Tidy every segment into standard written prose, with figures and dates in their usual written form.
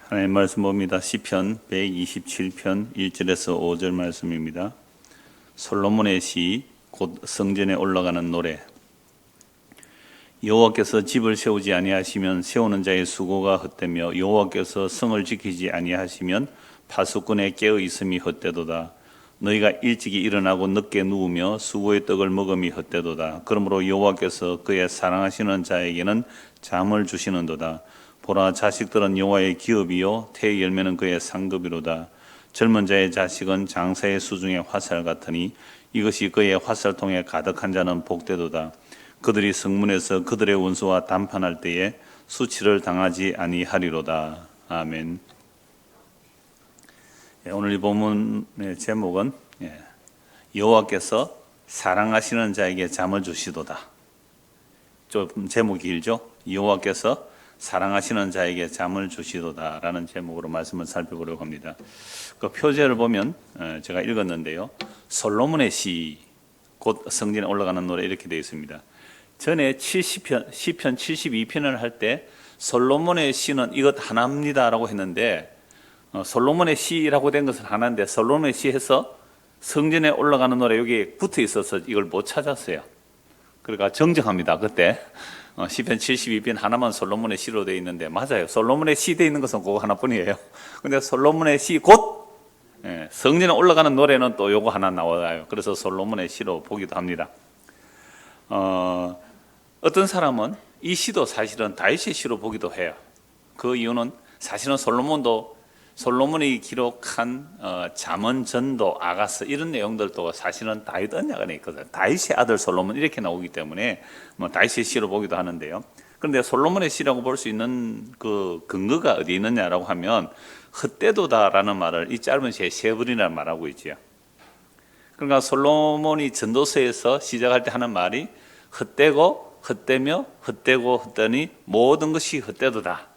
하나님 말씀 봅니다. 시편 127편 1절에서 5절 말씀입니다. 솔로몬의 시, 곧 성전에 올라가는 노래. 여호와께서 집을 세우지 아니하시면 세우는 자의 수고가 헛되며 여호와께서 성을 지키지 아니하시면 파수꾼의 깨어 있음이 헛되도다. 너희가 일찍이 일어나고 늦게 누우며 수고의 떡을 먹음이 헛되도다. 그러므로 여호와께서 그의 사랑하시는 자에게는 잠을 주시는도다. 보라, 자식들은 여호와의 기업이요 태의 열매는 그의 상급이로다. 젊은 자의 자식은 장사의 수중의 화살 같으니 이것이 그의 화살통에 가득한 자는 복되도다. 그들이 성문에서 그들의 원수와 담판할 때에 수치를 당하지 아니하리로다. 아멘. 오늘 이 본문의 제목은 여호와께서 사랑하시는 자에게 잠을 주시도다. 좀 제목이 길죠? 여호와께서 사랑하시는 자에게 잠을 주시도다라는 제목으로 말씀을 살펴보려고 합니다. 그 표제를 보면 제가 읽었는데요. 솔로몬의 시, 곧 성전에 올라가는 노래 이렇게 되어 있습니다. 전에 시편 72편을 할 때 솔로몬의 시는 이것 하나입니다라고 했는데 솔로몬의 시라고 된 것은 하나인데 솔로몬의 시에서 성전에 올라가는 노래 여기 붙어 있어서 이걸 못 찾았어요. 그러니까 정정합니다. 그때 시편 72편 하나만 솔로몬의 시로 되어 있는데 맞아요. 솔로몬의 시 되어 있는 것은 그거 하나뿐이에요. 근데 솔로몬의 시 곧 성전에 올라가는 노래는 또 요거 하나 나와요. 그래서 솔로몬의 시로 보기도 합니다. 어떤 사람은 이 시도 사실은 다윗의 시로 보기도 해요. 그 이유는 사실은 솔로몬이 기록한 잠언, 전도, 아가서 이런 내용들도 사실은 다윗 언약 안에 있거든요. 다윗의 아들 솔로몬 이렇게 나오기 때문에 다윗의 시로 보기도 하는데요. 그런데 솔로몬의 시라고 볼 수 있는 그 근거가 어디 있느냐라고 하면 헛되도다라는 말을 이 짧은 시에 세 번이나 말하고 있지요. 그러니까 솔로몬이 전도서에서 시작할 때 하는 말이 헛되고 헛되며 헛되고 헛되니 모든 것이 헛되도다.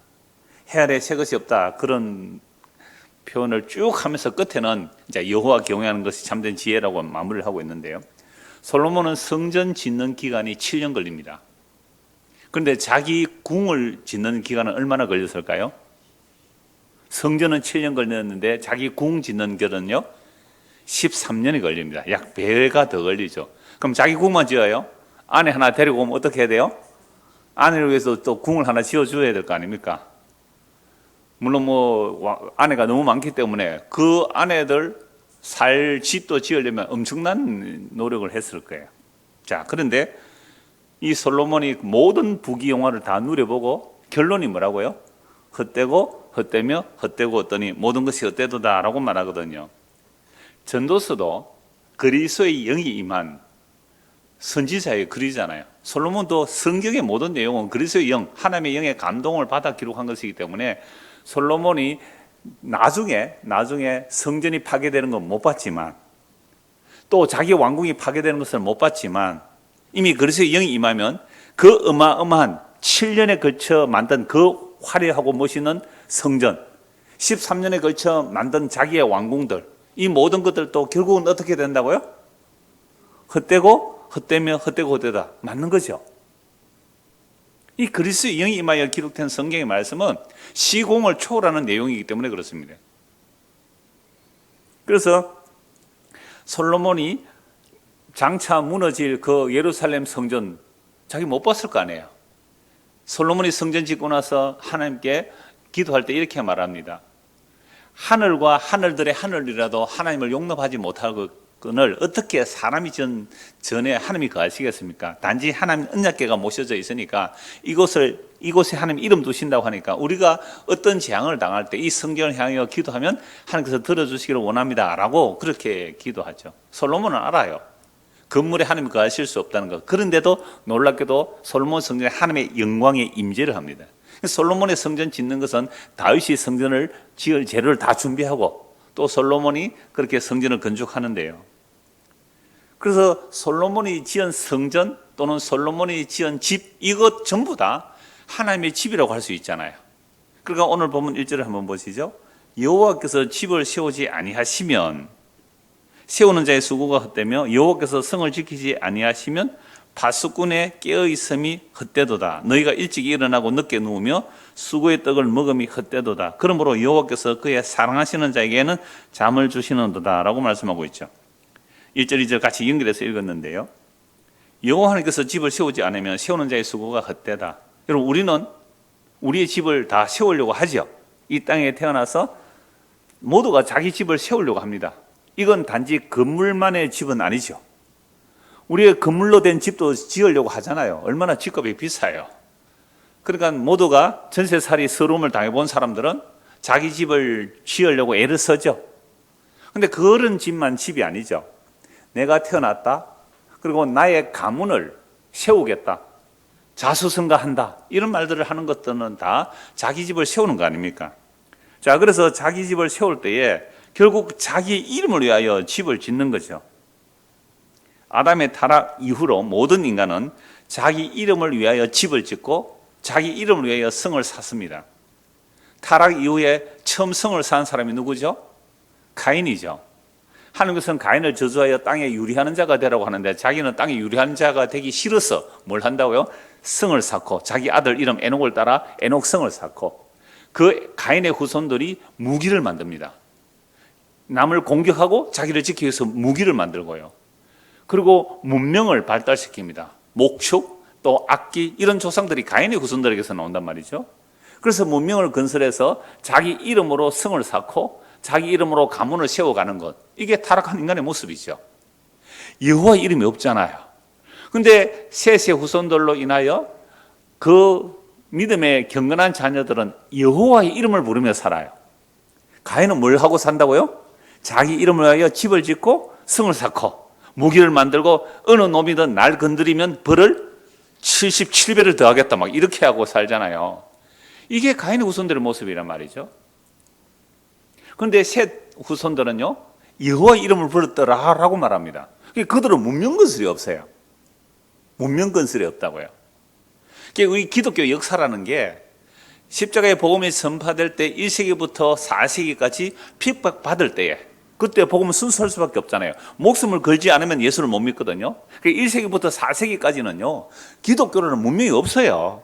해 아래 새 것이 없다. 그런 표현을 쭉 하면서 끝에는 이제 여호와 경외하는 것이 참된 지혜라고 마무리를 하고 있는데요. 솔로몬은 성전 짓는 기간이 7년 걸립니다. 그런데 자기 궁을 짓는 기간은 얼마나 걸렸을까요? 성전은 7년 걸렸는데 자기 궁 짓는 결은요 13년이 걸립니다. 약 배가 더 걸리죠. 그럼 자기 궁만 지어요? 아내 하나 데리고 오면 어떻게 해야 돼요? 아내를 위해서 또 궁을 하나 지어줘야 될 거 아닙니까? 물론 아내가 너무 많기 때문에 그 아내들 살 집도 지으려면 엄청난 노력을 했을 거예요. 자, 그런데 이 솔로몬이 모든 부귀영화를 다 누려보고 결론이 뭐라고요? 헛되고 헛되며 헛되고 헛되니 모든 것이 헛되도다라고 말하거든요. 전도서도 그리스도의 영이 임한 선지자의 글이잖아요. 솔로몬도 성경의 모든 내용은 그리스도의 영, 하나님의 영의 감동을 받아 기록한 것이기 때문에 솔로몬이 나중에 성전이 파괴되는 건 못 봤지만 또 자기 왕궁이 파괴되는 것을 못 봤지만 이미 그리스도의 영이 임하면 그 어마어마한 7년에 걸쳐 만든 그 화려하고 멋있는 성전, 13년에 걸쳐 만든 자기의 왕궁들, 이 모든 것들도 결국은 어떻게 된다고요? 헛되고 헛되며 헛되고 헛되다. 맞는 거죠. 이 그리스도의 영이 임하여 기록된 성경의 말씀은 시공을 초월하는 내용이기 때문에 그렇습니다. 그래서 솔로몬이 장차 무너질 그 예루살렘 성전 자기 못 봤을 거 아니에요. 솔로몬이 성전 짓고 나서 하나님께 기도할 때 이렇게 말합니다. 하늘과 하늘들의 하늘이라도 하나님을 용납하지 못할 것을 어떻게 사람이 전에 하나님이 거하시겠습니까? 단지 하나님 언약궤가 모셔져 있으니까 이곳에 하나님 이름 두신다고 하니까 우리가 어떤 재앙을 당할 때 이 성경을 향하여 기도하면 하나님께서 들어주시기를 원합니다 라고 그렇게 기도하죠. 솔로몬은 알아요. 건물에 하나님이 거하실 수 없다는 것. 그런데도 놀랍게도 솔로몬 성전에 하나님의 영광의 임재를 합니다. 솔로몬의 성전 짓는 것은 다윗이 성전을 지을 재료를 다 준비하고 또 솔로몬이 그렇게 성전을 건축하는데요. 그래서 솔로몬이 지은 성전 또는 솔로몬이 지은 집 이것 전부 다 하나님의 집이라고 할 수 있잖아요. 그러니까 오늘 본문 1절을 한번 보시죠. 여호와께서 집을 세우지 아니하시면 세우는 자의 수고가 헛되며 여호와께서 성을 지키지 아니하시면 파수꾼의 깨어있음이 헛되도다. 너희가 일찍 일어나고 늦게 누우며 수고의 떡을 먹음이 헛되도다. 그러므로 여호와께서 그의 사랑하시는 자에게는 잠을 주시는도다 라고 말씀하고 있죠. 1절 2절 같이 연결해서 읽었는데요. 여호와 하나님께서 집을 세우지 않으면 세우는 자의 수고가 헛되다. 여러분, 우리는 우리의 집을 다 세우려고 하죠. 이 땅에 태어나서 모두가 자기 집을 세우려고 합니다. 이건 단지 건물만의 집은 아니죠. 우리의 건물로 된 집도 지으려고 하잖아요. 얼마나 집값이 비싸요. 그러니까 모두가 전세살이 서러움을 당해본 사람들은 자기 집을 지으려고 애를 쓰죠. 근데 그런 집만 집이 아니죠. 내가 태어났다. 그리고 나의 가문을 세우겠다. 자수성가한다. 이런 말들을 하는 것들은 다 자기 집을 세우는 거 아닙니까? 자, 그래서 자기 집을 세울 때에 결국 자기 이름을 위하여 집을 짓는 거죠. 아담의 타락 이후로 모든 인간은 자기 이름을 위하여 집을 짓고 자기 이름을 위하여 성을 샀습니다. 타락 이후에 처음 성을 산 사람이 누구죠? 가인이죠. 하나님께서는 가인을 저주하여 땅에 유리하는 자가 되라고 하는데 자기는 땅에 유리한 자가 되기 싫어서 뭘 한다고요? 성을 쌓고 자기 아들 이름 에녹을 따라 에녹성을 쌓고 그 가인의 후손들이 무기를 만듭니다. 남을 공격하고 자기를 지키기 위해서 무기를 만들고요. 그리고 문명을 발달시킵니다. 목축, 또 악기 이런 조상들이 가인의 후손들에게서 나온단 말이죠. 그래서 문명을 건설해서 자기 이름으로 성을 쌓고 자기 이름으로 가문을 세워가는 것, 이게 타락한 인간의 모습이죠. 여호와 이름이 없잖아요. 근데 셋의 후손들로 인하여 그 믿음의 경건한 자녀들은 여호와의 이름을 부르며 살아요. 가인은 뭘 하고 산다고요? 자기 이름을 위하여 집을 짓고 성을 쌓고 무기를 만들고 어느 놈이든 날 건드리면 벌을 77배를 더하겠다 막 이렇게 하고 살잖아요. 이게 가인의 후손들의 모습이란 말이죠. 그런데 셋 후손들은요, 여호와 이름을 불렀더라라고 말합니다. 그들은 문명건설이 없어요. 문명건설이 없다고요. 우리 기독교 역사라는 게 십자가의 복음이 전파될 때 1세기부터 4세기까지 핍박받을 때에 그때 복음은 순수할 수밖에 없잖아요. 목숨을 걸지 않으면 예수를 못 믿거든요. 1세기부터 4세기까지는요, 기독교로는 문명이 없어요.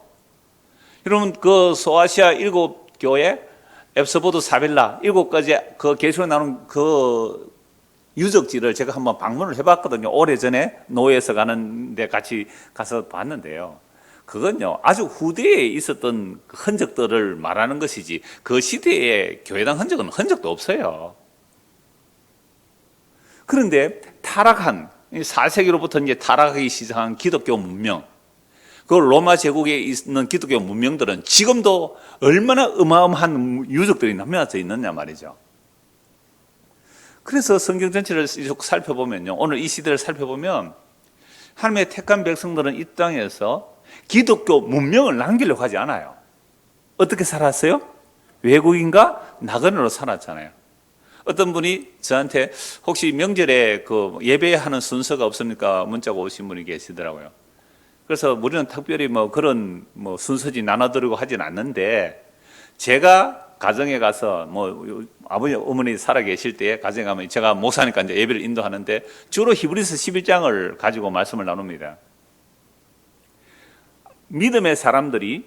여러분, 그 소아시아 7교회, 앱서보드 사빌라 7가지 그 계시록에 나오는 그 유적지를 제가 한번 방문을 해봤거든요. 오래전에 노예에서 가는데 같이 가서 봤는데요. 그건요, 아주 후대에 있었던 흔적들을 말하는 것이지 그 시대의 교회당 흔적은 흔적도 없어요. 그런데 타락한 4세기로부터 이제 타락하기 시작한 기독교 문명, 그 로마 제국에 있는 기독교 문명들은 지금도 얼마나 어마어마한 유적들이 남겨져 있느냐 말이죠. 그래서 성경 전체를 쭉 살펴보면요, 오늘 이 시대를 살펴보면 하나님의 택한 백성들은 이 땅에서 기독교 문명을 남기려고 하지 않아요. 어떻게 살았어요? 외국인과 나그네로 살았잖아요. 어떤 분이 저한테 혹시 명절에 그 예배하는 순서가 없습니까? 문자가 오신 분이 계시더라고요. 그래서 우리는 특별히 그런 순서지 나눠드리고 하진 않는데, 제가 가정에 가서 아버지 어머니 살아 계실 때 가정에 가면 제가 목사니까 이제 예배를 인도하는데 주로 히브리서 11장을 가지고 말씀을 나눕니다. 믿음의 사람들이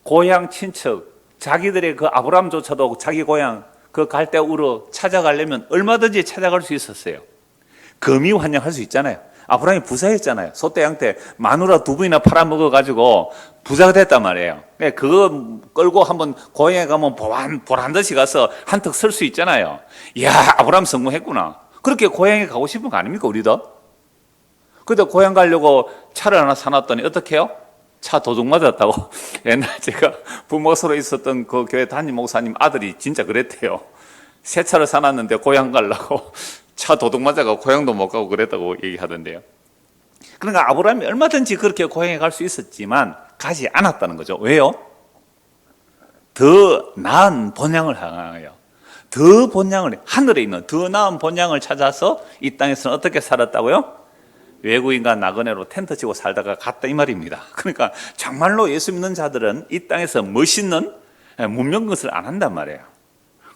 고향 친척, 자기들의 그 아브라함조차도 자기 고향 그 갈대 우르 찾아가려면 얼마든지 찾아갈 수 있었어요. 금이 환영할 수 있잖아요. 아브라함이 부자였잖아요. 소떼 양떼 마누라 2분이나 팔아먹어가지고 부자가 됐단 말이에요. 그거 끌고 한번 고향에 가면 보란 듯이 가서 한턱 쓸 수 있잖아요. 이야, 아브라함 성공했구나. 그렇게 고향에 가고 싶은 거 아닙니까, 우리도? 근데 고향 가려고 차를 하나 사놨더니 어떻게 해요? 차 도둑 맞았다고. 옛날 제가 부목소로 있었던 그 교회 담임 목사님 아들이 진짜 그랬대요. 새 차를 사놨는데 고향 가려고 차 도둑 맞아가고 고향도 못 가고 그랬다고 얘기하던데요. 그러니까 아브라함이 얼마든지 그렇게 고향에 갈 수 있었지만 가지 않았다는 거죠. 왜요? 더 나은 본향을 향하여, 더 본향을, 하늘에 있는 더 나은 본향을 찾아서 이 땅에서는 어떻게 살았다고요? 외국인과 나그네로 텐트 치고 살다가 갔다 이 말입니다. 그러니까 정말로 예수 믿는 자들은 이 땅에서 멋있는 문명 것을 안 한단 말이에요.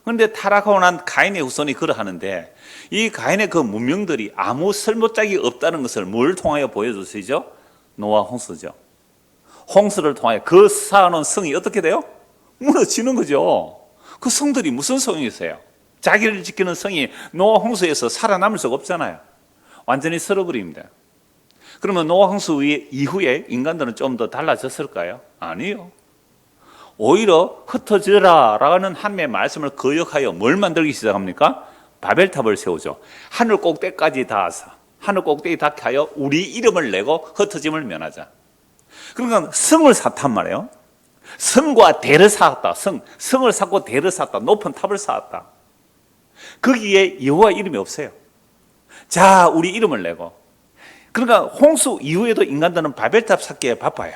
그런데 타락하고 난 가인의 후손이 그러하는데, 이 가인의 그 문명들이 아무 쓸모짝이 없다는 것을 뭘 통하여 보여주시죠? 노아 홍수죠. 홍수를 통하여 그 쌓아놓은 성이 어떻게 돼요? 무너지는 거죠. 그 성들이 무슨 성이 있어요? 자기를 지키는 성이 노아 홍수에서 살아남을 수가 없잖아요. 완전히 썰어버립니다. 그러면 노아 홍수 이후에 인간들은 좀 더 달라졌을까요? 아니요. 오히려 흩어져라라는 하나님의 말씀을 거역하여 뭘 만들기 시작합니까? 바벨탑을 세우죠. 하늘 꼭대기까지 닿아서, 하늘 꼭대기 닿게 하여 우리 이름을 내고 흩어짐을 면하자. 그러니까 성을 쌓단 말이에요. 성과 대를 쌓았다. 성을 쌓고 대를 쌓았다. 높은 탑을 쌓았다. 거기에 여호와 이름이 없어요. 자, 우리 이름을 내고. 그러니까 홍수 이후에도 인간들은 바벨탑 쌓기에 바빠요.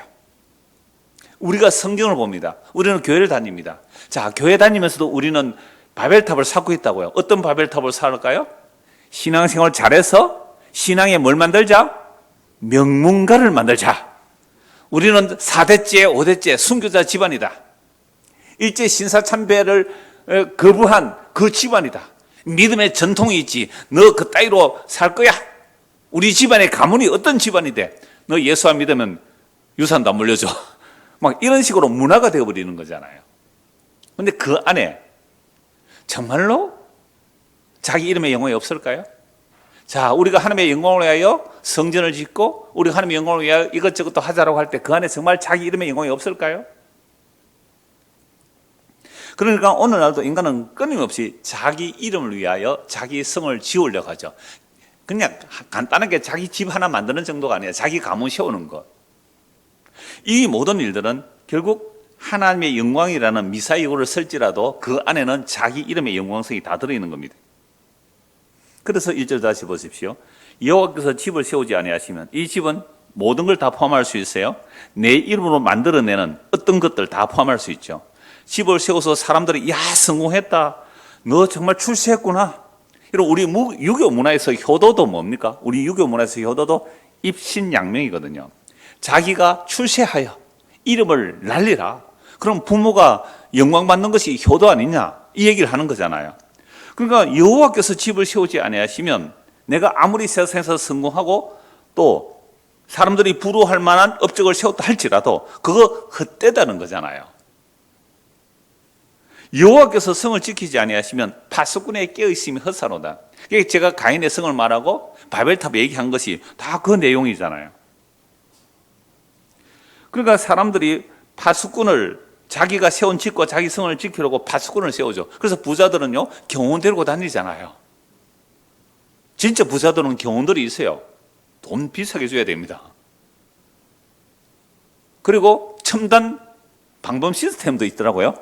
우리가 성경을 봅니다. 우리는 교회를 다닙니다. 자, 교회 다니면서도 우리는 바벨탑을 쌓고 있다고요. 어떤 바벨탑을 쌓을까요? 신앙생활 잘해서 신앙에 뭘 만들자? 명문가를 만들자. 우리는 4대째, 5대째 순교자 집안이다. 일제 신사참배를 거부한 그 집안이다. 믿음의 전통이 있지. 너 그 따위로 살 거야. 우리 집안의 가문이 어떤 집안이 돼? 너 예수 안 믿으면 유산도 안 물려줘. 막 이런 식으로 문화가 되어버리는 거잖아요. 근데 그 안에 정말로 자기 이름의 영광이 없을까요? 자, 우리가 하나님의 영광을 위하여 성전을 짓고 우리가 하나님의 영광을 위하여 이것저것 하자라고 할 때 그 안에 정말 자기 이름의 영광이 없을까요? 그러니까 오늘날도 인간은 끊임없이 자기 이름을 위하여 자기 성을 지으려고 하죠. 그냥 간단하게 자기 집 하나 만드는 정도가 아니라 자기 가문 세우는 것. 이 모든 일들은 결국 하나님의 영광이라는 미사이고를 쓸지라도 그 안에는 자기 이름의 영광성이 다 들어있는 겁니다. 그래서 1절 다시 보십시오. 여호와께서 집을 세우지 아니하시면 이 집은 모든 걸 다 포함할 수 있어요. 내 이름으로 만들어내는 어떤 것들 다 포함할 수 있죠. 집을 세워서 사람들이 야 성공했다. 너 정말 출세했구나. 이런 우리 유교 문화에서 효도도 뭡니까? 우리 유교 문화에서 효도도 입신양명이거든요. 자기가 출세하여 이름을 날리라. 그럼 부모가 영광받는 것이 효도 아니냐? 이 얘기를 하는 거잖아요. 그러니까 여호와께서 집을 세우지 아니하시면 내가 아무리 세상에서 성공하고 또 사람들이 부러워할 만한 업적을 세웠다 할지라도 그거 헛되다는 거잖아요. 여호와께서 성을 지키지 아니하시면 파수꾼에 깨어있음이 헛사로다. 제가 가인의 성을 말하고 바벨탑 얘기한 것이 다 그 내용이잖아요. 그러니까 사람들이 파수꾼을 자기가 세운 집과 자기 성을 지키려고 파수꾼을 세우죠. 그래서 부자들은요 경호원 데리고 다니잖아요. 진짜 부자들은 경호원들이 있어요. 돈 비싸게 줘야 됩니다. 그리고 첨단 방범 시스템도 있더라고요.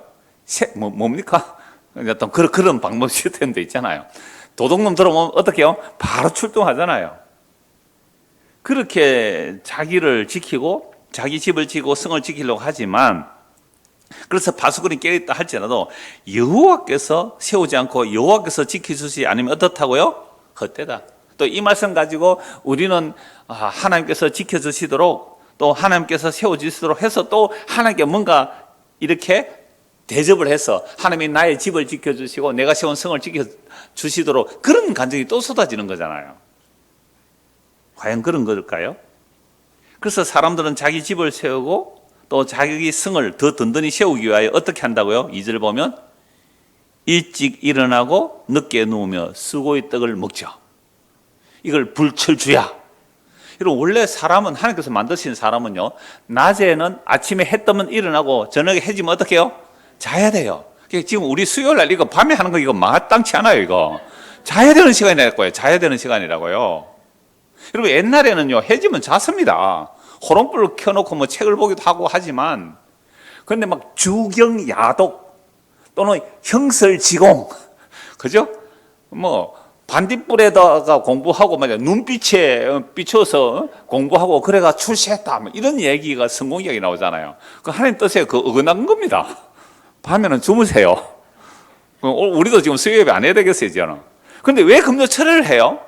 뭡니까? 어떤 그런 방법 시스템도 있잖아요. 도둑놈 들어오면 어떻게 해요? 바로 출동하잖아요. 그렇게 자기를 지키고 자기 집을 지키고 성을 지키려고 하지만 그래서 파수꾼이 깨어있다 할지라도 여호와께서 세우지 않고 여호와께서 지켜주지 않으면 어떻다고요? 헛되다. 또 이 말씀 가지고 우리는 하나님께서 지켜주시도록 또 하나님께서 세워주시도록 해서 또 하나님께 뭔가 이렇게 대접을 해서 하나님이 나의 집을 지켜주시고 내가 세운 성을 지켜주시도록 그런 감정이 또 쏟아지는 거잖아요. 과연 그런 걸까요? 그래서 사람들은 자기 집을 세우고 또 자기 성을 더 든든히 세우기 위하여 어떻게 한다고요? 2절 보면 일찍 일어나고 늦게 누우며 수고의 떡을 먹죠. 이걸 불철주야. 이런 원래 사람은 하나님께서 만드신 사람은요 낮에는 아침에 해 뜨면 일어나고 저녁에 해 지면 어떻게 해요? 자야 돼요. 지금 우리 수요일 날 이거 밤에 하는 거 이거 마땅치 않아요. 이거 자야 되는 시간이라고요. 자야 되는 시간이라고요. 여러분 옛날에는요 해 지면 잤습니다. 호롱불을 켜놓고 뭐 책을 보기도 하고 하지만 그런데 막 주경 야독 또는 형설지공 그죠? 뭐 반딧불에다가 공부하고 말이야 눈빛에 비춰서 공부하고 그래가 출세했다 뭐 이런 얘기가 성공 이야기 나오잖아요. 그 하나님 뜻에 그 어긋난 겁니다. 밤에는 주무세요. 우리도 지금 수요예배 안 해야 되겠어요, 저는. 그런데 왜 금요철을 해요?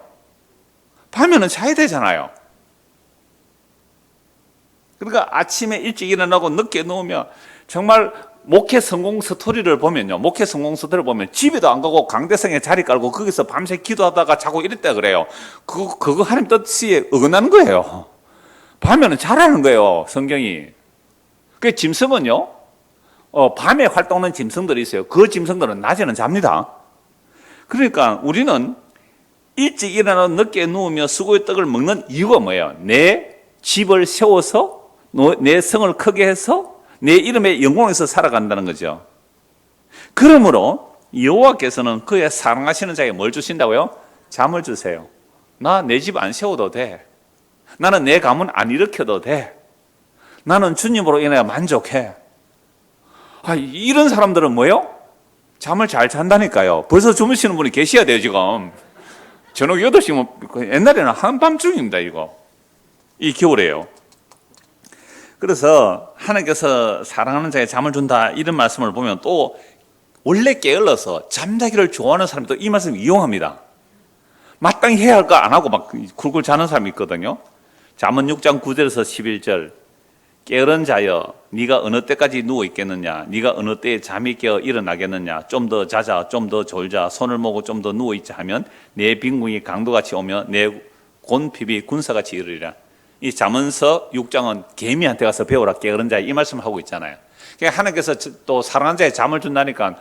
밤에는 자야 되잖아요. 그러니까 아침에 일찍 일어나고 늦게 누우면 정말 목회 성공 스토리를 보면요. 목회 성공 스토리를 보면 집에도 안 가고 강대성에 자리 깔고 거기서 밤새 기도하다가 자고 이랬다 그래요. 그거 하나님 뜻이 어긋나는 거예요. 밤에는 자라는 거예요, 성경이. 그 짐승은요, 밤에 활동하는 짐승들이 있어요. 그 짐승들은 낮에는 잡니다. 그러니까 우리는 일찍 일어나서 늦게 누우며 수고의 떡을 먹는 이유가 뭐예요? 내 집을 세워서 내 성을 크게 해서 내 이름의 영광에서 살아간다는 거죠. 그러므로 여호와께서는 그의 사랑하시는 자에게 뭘 주신다고요? 잠을 주세요. 나 내 집 안 세워도 돼. 나는 내 가문 안 일으켜도 돼. 나는 주님으로 인하여 만족해. 이런 사람들은 뭐예요? 잠을 잘 잔다니까요. 벌써 주무시는 분이 계셔야 돼요, 지금. 저녁 8시면 옛날에는 한밤중입니다, 이거. 이 겨울에요. 그래서 하나님께서 사랑하는 자에게 잠을 준다 이런 말씀을 보면 또 원래 게을러서 잠자기를 좋아하는 사람도 이 말씀을 이용합니다. 마땅히 해야 할 거 안 하고 막 굴굴 자는 사람이 있거든요. 잠언 6장 9절에서 11절 게으른 자여 네가 어느 때까지 누워 있겠느냐, 네가 어느 때에 잠이 깨어 일어나겠느냐, 좀 더 자자, 좀 더 졸자, 손을 모고 좀 더 누워 있자 하면 내 빈궁이 강도같이 오며 내 곤핍이 군사같이 이르리라. 이 잠언서 6장은 개미한테 가서 배우라 게으른 자의 이 말씀을 하고 있잖아요. 그러니까 하나님께서 또 사랑하는 자에 잠을 준다니까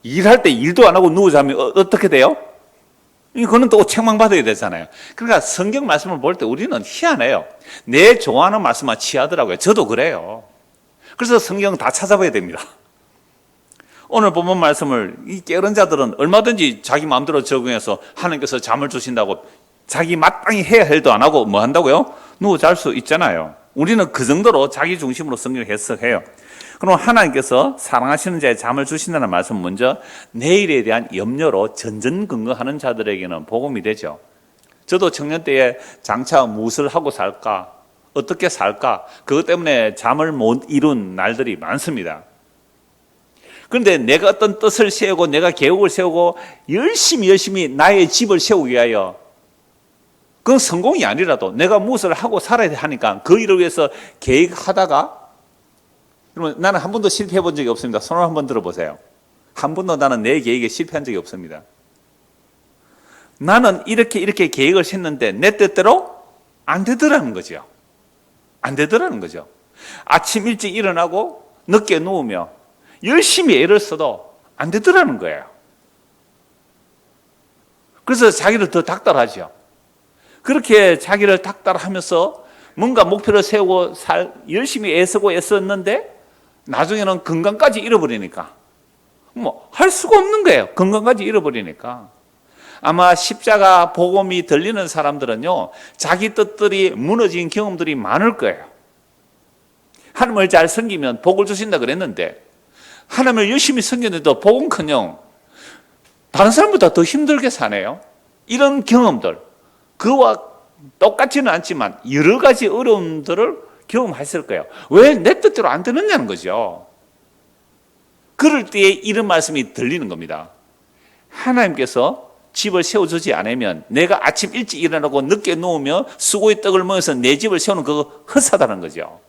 일할 때 일도 안 하고 누워 자면 어떻게 돼요? 이거는 또 책망받아야 되잖아요. 그러니까 성경 말씀을 볼 때 우리는 희한해요. 내 좋아하는 말씀만 취하더라고요. 저도 그래요. 그래서 성경 다 찾아봐야 됩니다. 오늘 본문 말씀을 이 게으른 자들은 얼마든지 자기 마음대로 적용해서 하나님께서 잠을 주신다고 자기 마땅히 해야 할 일도 안 하고 뭐 한다고요? 누워 잘 수 있잖아요. 우리는 그 정도로 자기 중심으로 성경을 해석해요. 그럼 하나님께서 사랑하시는 자에 잠을 주신다는 말씀 먼저 내일에 대한 염려로 전전긍긍하는 자들에게는 복음이 되죠. 저도 청년 때에 장차 무엇을 하고 살까, 어떻게 살까, 그것 때문에 잠을 못 이룬 날들이 많습니다. 그런데 내가 어떤 뜻을 세우고 내가 계획을 세우고 열심히 나의 집을 세우기 위하여 그건 성공이 아니라도 내가 무엇을 하고 살아야 하니까 그 일을 위해서 계획하다가, 그러면 나는 한 번도 실패해 본 적이 없습니다. 손을 한번 들어보세요. 한 번도 나는 내 계획에 실패한 적이 없습니다. 나는 이렇게 계획을 했는데 내 뜻대로 안 되더라는 거죠. 안 되더라는 거죠. 아침 일찍 일어나고 늦게 누우며 열심히 애를 써도 안 되더라는 거예요. 그래서 자기를 더 닥달하죠. 그렇게 자기를 닥달하면서 뭔가 목표를 세우고 열심히 애쓰고 애썼는데 나중에는 건강까지 잃어버리니까 할 수가 없는 거예요. 건강까지 잃어버리니까. 아마 십자가 복음이 들리는 사람들은요, 자기 뜻들이 무너진 경험들이 많을 거예요. 하나님을 잘 섬기면 복을 주신다 그랬는데 하나님을 열심히 섬겼는데도 복은커녕 다른 사람보다 더 힘들게 사네요. 이런 경험들, 그와 똑같지는 않지만 여러 가지 어려움들을 경험했을 거예요. 왜 내 뜻대로 안 되느냐는 거죠. 그럴 때에 이런 말씀이 들리는 겁니다. 하나님께서 집을 세워주지 않으면 내가 아침 일찍 일어나고 늦게 누우며 수고의 떡을 먹어서 내 집을 세우는 그거 헛사다는 거죠.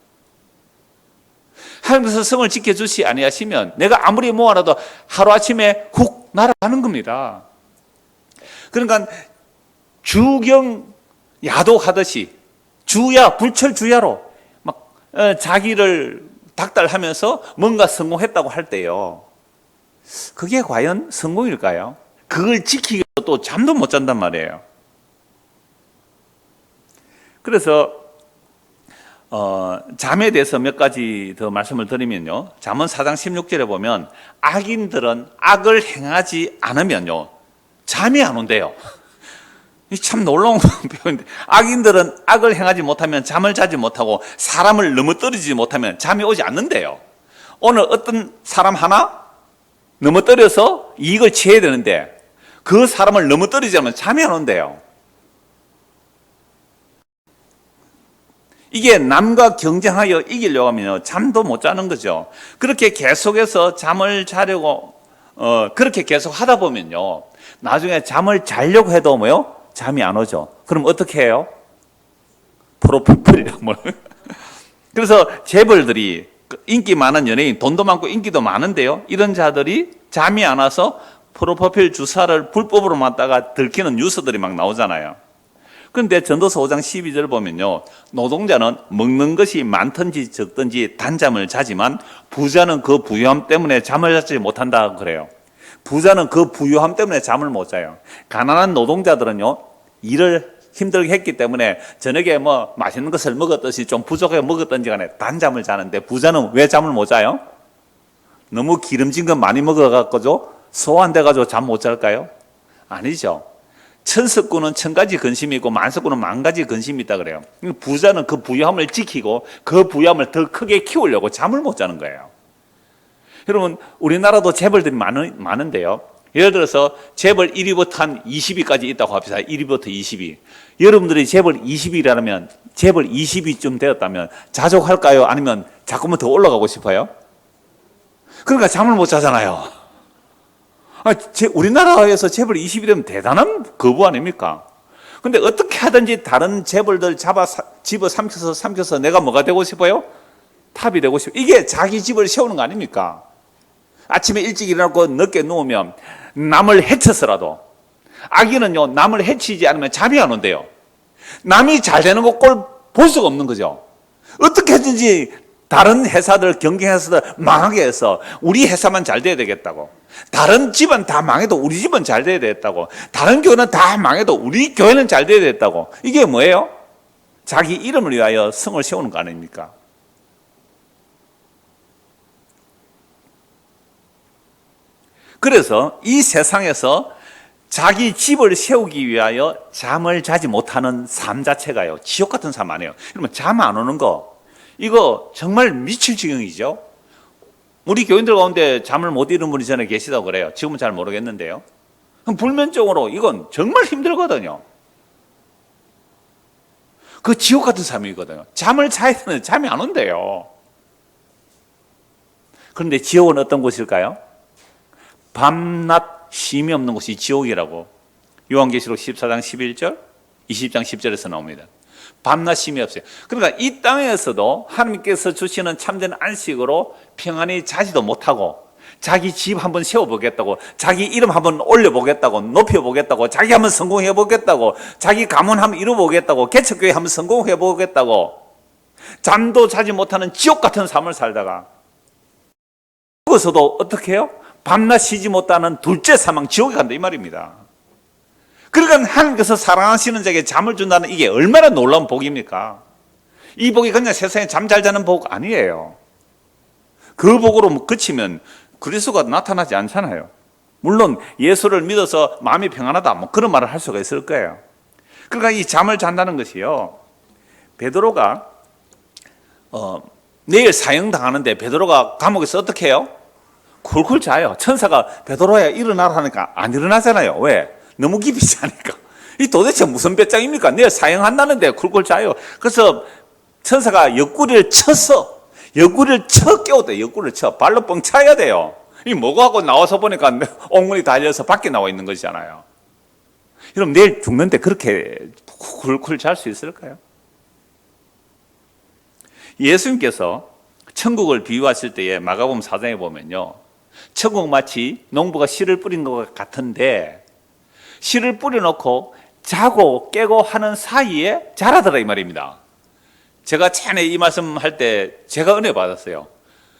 하나님께서 성을 지켜주시 아니하시면 내가 아무리 모아놔도 하루아침에 훅 날아가는 겁니다. 그러니까 주경 야독하듯이 주야 불철주야로 막 자기를 닥달하면서 뭔가 성공했다고 할 때요, 그게 과연 성공일까요? 그걸 지키기 위해서 또 잠도 못 잔단 말이에요. 그래서 잠에 대해서 몇 가지 더 말씀을 드리면요, 잠언 4장 16절에 보면 악인들은 악을 행하지 않으면요 잠이 안 온대요. 참 놀라운 표현인데, 악인들은 악을 행하지 못하면 잠을 자지 못하고 사람을 넘어뜨리지 못하면 잠이 오지 않는데요. 오늘 어떤 사람 하나 넘어뜨려서 이익을 취해야 되는데 그 사람을 넘어뜨리지 않으면 잠이 안 온대요. 이게 남과 경쟁하여 이기려고 하면 잠도 못 자는 거죠. 그렇게 계속해서 잠을 자려고 그렇게 계속 하다 보면요, 나중에 잠을 자려고 해도 뭐요? 잠이 안 오죠. 그럼 어떻게 해요? 프로포폴이라고. 그래서 재벌들이, 인기 많은 연예인, 돈도 많고 인기도 많은데요, 이런 자들이 잠이 안 와서 프로포폴 주사를 불법으로 맞다가 들키는 뉴스들이 막 나오잖아요. 그런데 전도서 5장 12절 보면요, 노동자는 먹는 것이 많든지 적든지 단잠을 자지만 부자는 그 부유함 때문에 잠을 자지 못한다 그래요. 부자는 그 부유함 때문에 잠을 못 자요. 가난한 노동자들은요, 일을 힘들게 했기 때문에 저녁에 뭐 맛있는 것을 먹었듯이 좀 부족하게 먹었든지 간에 단잠을 자는데, 부자는 왜 잠을 못 자요? 너무 기름진 거 많이 먹어갖고 소화 안 돼가지고 잠 못 잘까요? 아니죠. 천석구는 천 가지 근심이 있고 만석구는 만 가지 근심이 있다 그래요. 부자는 그 부유함을 지키고 그 부유함을 더 크게 키우려고 잠을 못 자는 거예요. 여러분, 우리나라도 재벌들이 많은데요, 예를 들어서 재벌 1위부터 한 20위까지 있다고 합시다. 1위부터 20위. 여러분들이 재벌 20위라면, 재벌 20위쯤 되었다면 자족할까요? 아니면 자꾸만 더 올라가고 싶어요? 그러니까 잠을 못 자잖아요. 우리나라에서 재벌 20위 되면 대단한 거부 아닙니까? 근데 어떻게 하든지 다른 재벌들 집어 삼켜서 내가 뭐가 되고 싶어요? 탑이 되고 싶어요. 이게 자기 집을 세우는 거 아닙니까? 아침에 일찍 일어나고 늦게 누우면 남을 해쳐서라도, 아기는요, 남을 해치지 않으면 잠이 안 온대요. 남이 잘 되는 거 꼴 볼 수가 없는 거죠. 어떻게 해든지 다른 회사들, 경쟁회사들 망하게 해서 우리 회사만 잘 돼야 되겠다고, 다른 집은 다 망해도 우리 집은 잘 돼야 되겠다고, 다른 교회는 다 망해도 우리 교회는 잘 돼야 되겠다고. 이게 뭐예요? 자기 이름을 위하여 성을 세우는 거 아닙니까? 그래서 이 세상에서 자기 집을 세우기 위하여 잠을 자지 못하는 삶 자체가요, 지옥 같은 삶 아니에요. 그러면 잠 안 오는 거, 이거 정말 미칠 지경이죠. 우리 교인들 가운데 잠을 못 이루는 분이 전에 계시다고 그래요. 지금은 잘 모르겠는데요. 그럼 불면증으로 이건 정말 힘들거든요. 그 지옥 같은 삶이거든요. 잠을 자야 되는데 잠이 안 온대요. 그런데 지옥은 어떤 곳일까요? 밤낮 쉼이 없는 곳이 지옥이라고 요한계시록 14장 11절, 20장 10절에서 나옵니다. 밤낮 쉼이 없어요. 그러니까 이 땅에서도 하나님께서 주시는 참된 안식으로 평안히 자지도 못하고, 자기 집 한번 세워보겠다고, 자기 이름 한번 올려보겠다고, 높여보겠다고, 자기 한번 성공해보겠다고, 자기 가문 한번 이루어보겠다고, 개척교회 한번 성공해보겠다고, 잠도 자지 못하는 지옥 같은 삶을 살다가 거기서도 어떻게 해요? 밤낮 쉬지 못하는 둘째 사망, 지옥에 간다 이 말입니다. 그러니까 하나님께서 사랑하시는 자에게 잠을 준다는 이게 얼마나 놀라운 복입니까? 이 복이 그냥 세상에 잠 잘 자는 복 아니에요. 그 복으로 그치면 그리스도가 나타나지 않잖아요. 물론 예수를 믿어서 마음이 평안하다, 뭐 그런 말을 할 수가 있을 거예요. 그러니까 이 잠을 잔다는 것이요, 베드로가 내일 사형당하는데 베드로가 감옥에서 어떻게 해요? 쿨쿨 자요. 천사가 베드로야 일어나라 하니까 안 일어나잖아요. 왜? 너무 깊이 자니까. 이 도대체 무슨 배짱입니까? 내일 사형한다는데 쿨쿨 자요. 그래서 천사가 옆구리를 쳐 깨웠대. 옆구리를 쳐. 발로 뻥 차야 돼요. 이 뭐고 하고 나와서 보니까 엉덩이 달려서 밖에 나와 있는 것이잖아요. 여러분, 내일 죽는데 그렇게 쿨쿨 잘 수 있을까요? 예수님께서 천국을 비유하실 때에 마가복음 4장에 보면요, 천국 마치 농부가 씨를 뿌린 것 같은데, 씨를 뿌려놓고 자고 깨고 하는 사이에 자라더라 이 말입니다. 제가 전에 이 말씀 할 때 제가 은혜 받았어요.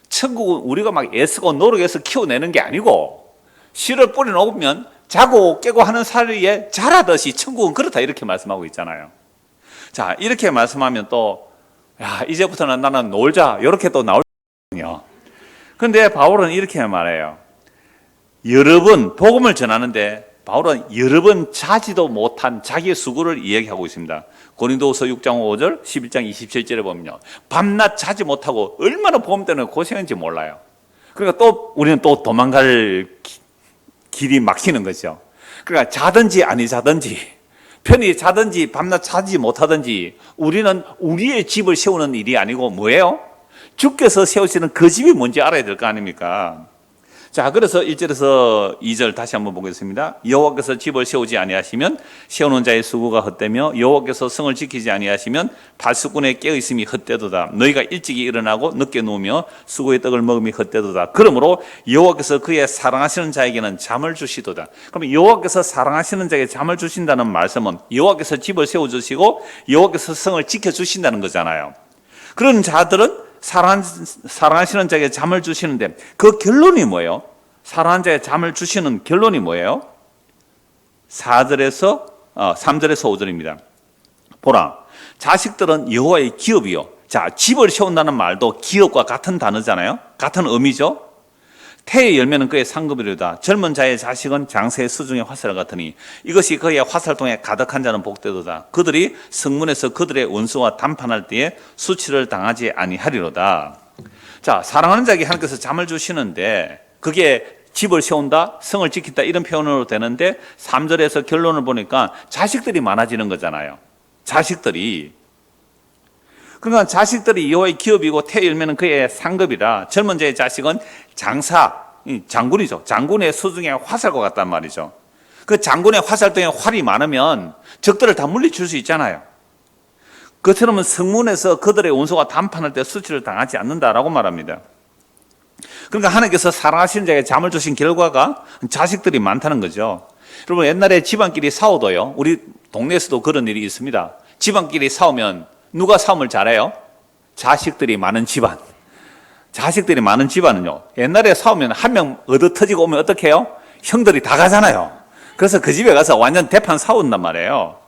천국은 우리가 막 애쓰고 노력해서 키워내는 게 아니고, 씨를 뿌려놓으면 자고 깨고 하는 사이에 자라듯이 천국은 그렇다 이렇게 말씀하고 있잖아요. 자, 이렇게 말씀하면 또 이제부터는 나는 놀자 이렇게 또 나오거든요. 그런데 바울은 이렇게 말해요. 여러 번 복음을 전하는데 바울은 여러 번 자지도 못한 자기의 수고를 이야기하고 있습니다. 고린도후서 6장 5절, 11장 27절에 보면요, 밤낮 자지 못하고 얼마나 복음 때문에 고생했는지 몰라요. 그러니까 또 우리는 또 도망갈 길이 막히는 거죠. 그러니까 자든지 아니 자든지, 편히 자든지 밤낮 자지 못하든지, 우리는 우리의 집을 세우는 일이 아니고 뭐예요? 주께서 세우시는 그 집이 뭔지 알아야 될 거 아닙니까? 자, 그래서 1절에서 2절 다시 한번 보겠습니다. 여호와께서 집을 세우지 아니하시면 세우는 자의 수고가 헛되며 여호와께서 성을 지키지 아니하시면 발수꾼의 깨어있음이 헛되도다. 너희가 일찍이 일어나고 늦게 누우며 수고의 떡을 먹음이 헛되도다. 그러므로 여호와께서 그의 사랑하시는 자에게는 잠을 주시도다. 그럼 여호와께서 사랑하시는 자에게 잠을 주신다는 말씀은 여호와께서 집을 세워주시고 여호와께서 성을 지켜주신다는 거잖아요. 그런 자들은 사랑하시는 자에게 잠을 주시는데 그 결론이 뭐예요? 사랑하는 자에게 잠을 주시는 결론이 뭐예요? 3절에서 5절입니다. 보라, 자식들은 여호와의 기업이요. 자, 집을 세운다는 말도 기업과 같은 단어잖아요. 같은 의미죠. 태의 열매는 그의 상급이로다. 젊은 자의 자식은 장세의 수중의 화살 같으니 이것이 그의 화살통에 가득한 자는 복되도다. 그들이 성문에서 그들의 원수와 담판할 때에 수치를 당하지 아니하리로다. 자, 사랑하는 자에게 하나님께서 잠을 주시는데 그게 집을 세운다, 성을 지킨다 이런 표현으로 되는데 3절에서 결론을 보니까 자식들이 많아지는 거잖아요. 자식들이. 그러니까 자식들이 여호와의 기업이고 태의 열매는 그의 상급이라 젊은 자의 자식은 장군이죠. 장군의 수중에 화살과 같단 말이죠. 그 장군의 화살등에 활이 많으면 적들을 다 물리칠 수 있잖아요. 그처럼 성문에서 그들의 원수가 담판할 때 수치를 당하지 않는다라고 말합니다. 그러니까 하나님께서 사랑하시는 자에게 잠을 주신 결과가 자식들이 많다는 거죠. 여러분, 옛날에 집안끼리 싸워도요, 우리 동네에서도 그런 일이 있습니다. 집안끼리 싸우면 누가 싸움을 잘해요? 자식들이 많은 집안. 자식들이 많은 집안은요, 옛날에 싸우면 한 명 얻어 터지고 오면 어떻게 해요? 형들이 다 가잖아요. 그래서 그 집에 가서 완전 대판 싸운단 말이에요.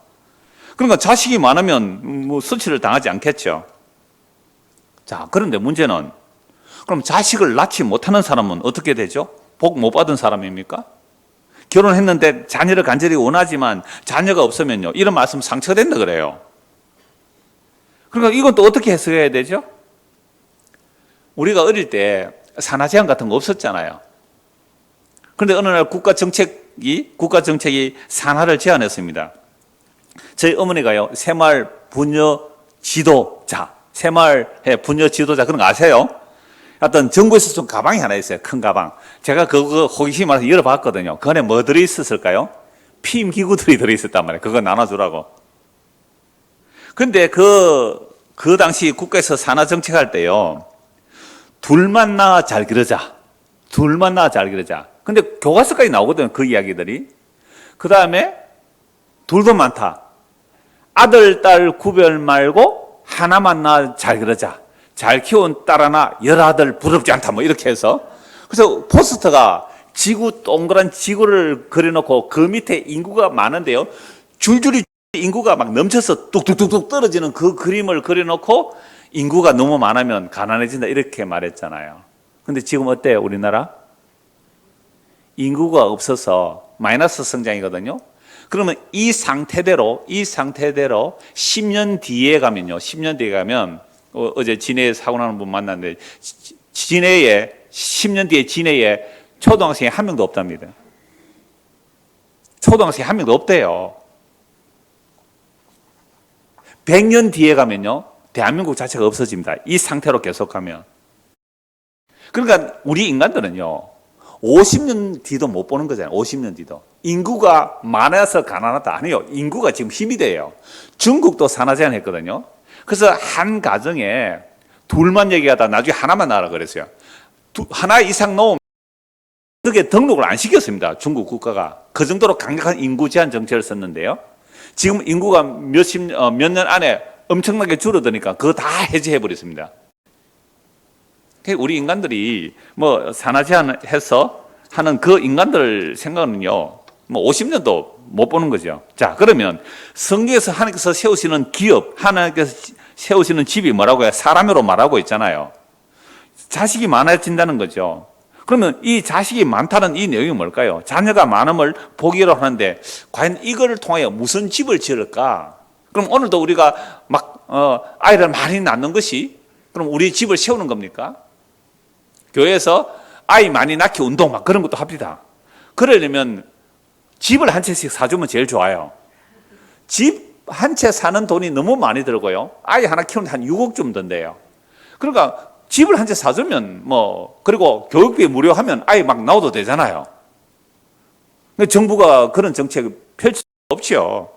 그러니까 자식이 많으면 뭐 수치를 당하지 않겠죠. 자, 그런데 문제는 그럼 자식을 낳지 못하는 사람은 어떻게 되죠? 복 못 받은 사람입니까? 결혼했는데 자녀를 간절히 원하지만 자녀가 없으면요, 이런 말씀 상처된다 그래요. 그러니까 이건 또 어떻게 해석해야 되죠? 우리가 어릴 때 산하 제한 같은 거 없었잖아요. 그런데 어느 날 국가 정책이 산하를 제한했습니다. 저희 어머니가요, 새마을 부녀 지도자 그런 거 아세요? 어떤 정부에서 좀 가방이 하나 있어요. 큰 가방. 제가 그거 호기심 많아서 열어봤거든요. 그 안에 뭐 들어있었을까요? 피임 기구들이 들어있었단 말이에요. 그거 나눠주라고. 근데 그 당시 국가에서 산하 정책할 때요, 둘만 낳아 잘 기르자. 근데 교과서까지 나오거든요, 그 이야기들이. 그 다음에 둘도 많다. 아들, 딸 구별 말고 하나만 낳아 잘 기르자. 잘 키운 딸 하나, 열아들 부럽지 않다. 뭐 이렇게 해서. 그래서 포스터가 동그란 지구를 그려놓고 그 밑에 인구가 많은데요, 줄줄이 인구가 막 넘쳐서 뚝뚝뚝뚝 떨어지는 그 그림을 그려놓고 인구가 너무 많으면 가난해진다 이렇게 말했잖아요. 근데 지금 어때요, 우리나라? 인구가 없어서 마이너스 성장이거든요. 그러면 이 상태대로 10년 뒤에 가면요, 어제 진해에 사고 나는 분 만났는데, 10년 뒤에 진해에 초등학생이 한 명도 없답니다. 초등학생이 한 명도 없대요. 100년 뒤에 가면요, 대한민국 자체가 없어집니다. 이 상태로 계속하면. 그러니까 우리 인간들은요, 50년 뒤도 못 보는 거잖아요. 50년 뒤도. 인구가 많아서 가난하다. 아니요. 인구가 지금 힘이 돼요. 중국도 산하 제한했거든요. 그래서 한 가정에 둘만 얘기하다 나중에 하나만 낳으라 그랬어요. 하나 이상 놓으면 그게 등록을 안 시켰습니다. 중국 국가가. 그 정도로 강력한 인구 제한 정책을 썼는데요. 지금 인구가 몇 년 안에 엄청나게 줄어드니까 그거 다 해제해버렸습니다. 우리 인간들이 뭐 산하 제한해서 하는 그 인간들 생각은요, 뭐 50년도 못 보는 거죠. 자, 그러면 성경에서 하나님께서 세우시는 기업, 하나님께서 세우시는 집이 뭐라고 해요? 사람으로 말하고 있잖아요. 자식이 많아진다는 거죠. 그러면 이 자식이 많다는 이 내용이 뭘까요? 자녀가 많음을 보기로 하는데 과연 이거를 통하여 무슨 집을 지을까? 그럼 오늘도 우리가 막 아이를 많이 낳는 것이 그럼 우리 집을 세우는 겁니까? 교회에서 아이 많이 낳기 운동 막 그런 것도 합니다. 그러려면 집을 한 채씩 사주면 제일 좋아요. 집 한 채 사는 돈이 너무 많이 들고요, 아이 하나 키우는데 한 6억쯤 든대요. 그러니까 집을 한 채 사주면 그리고 교육비 무료하면 아예 막 나와도 되잖아요. 근데 정부가 그런 정책을 펼칠 수 없죠.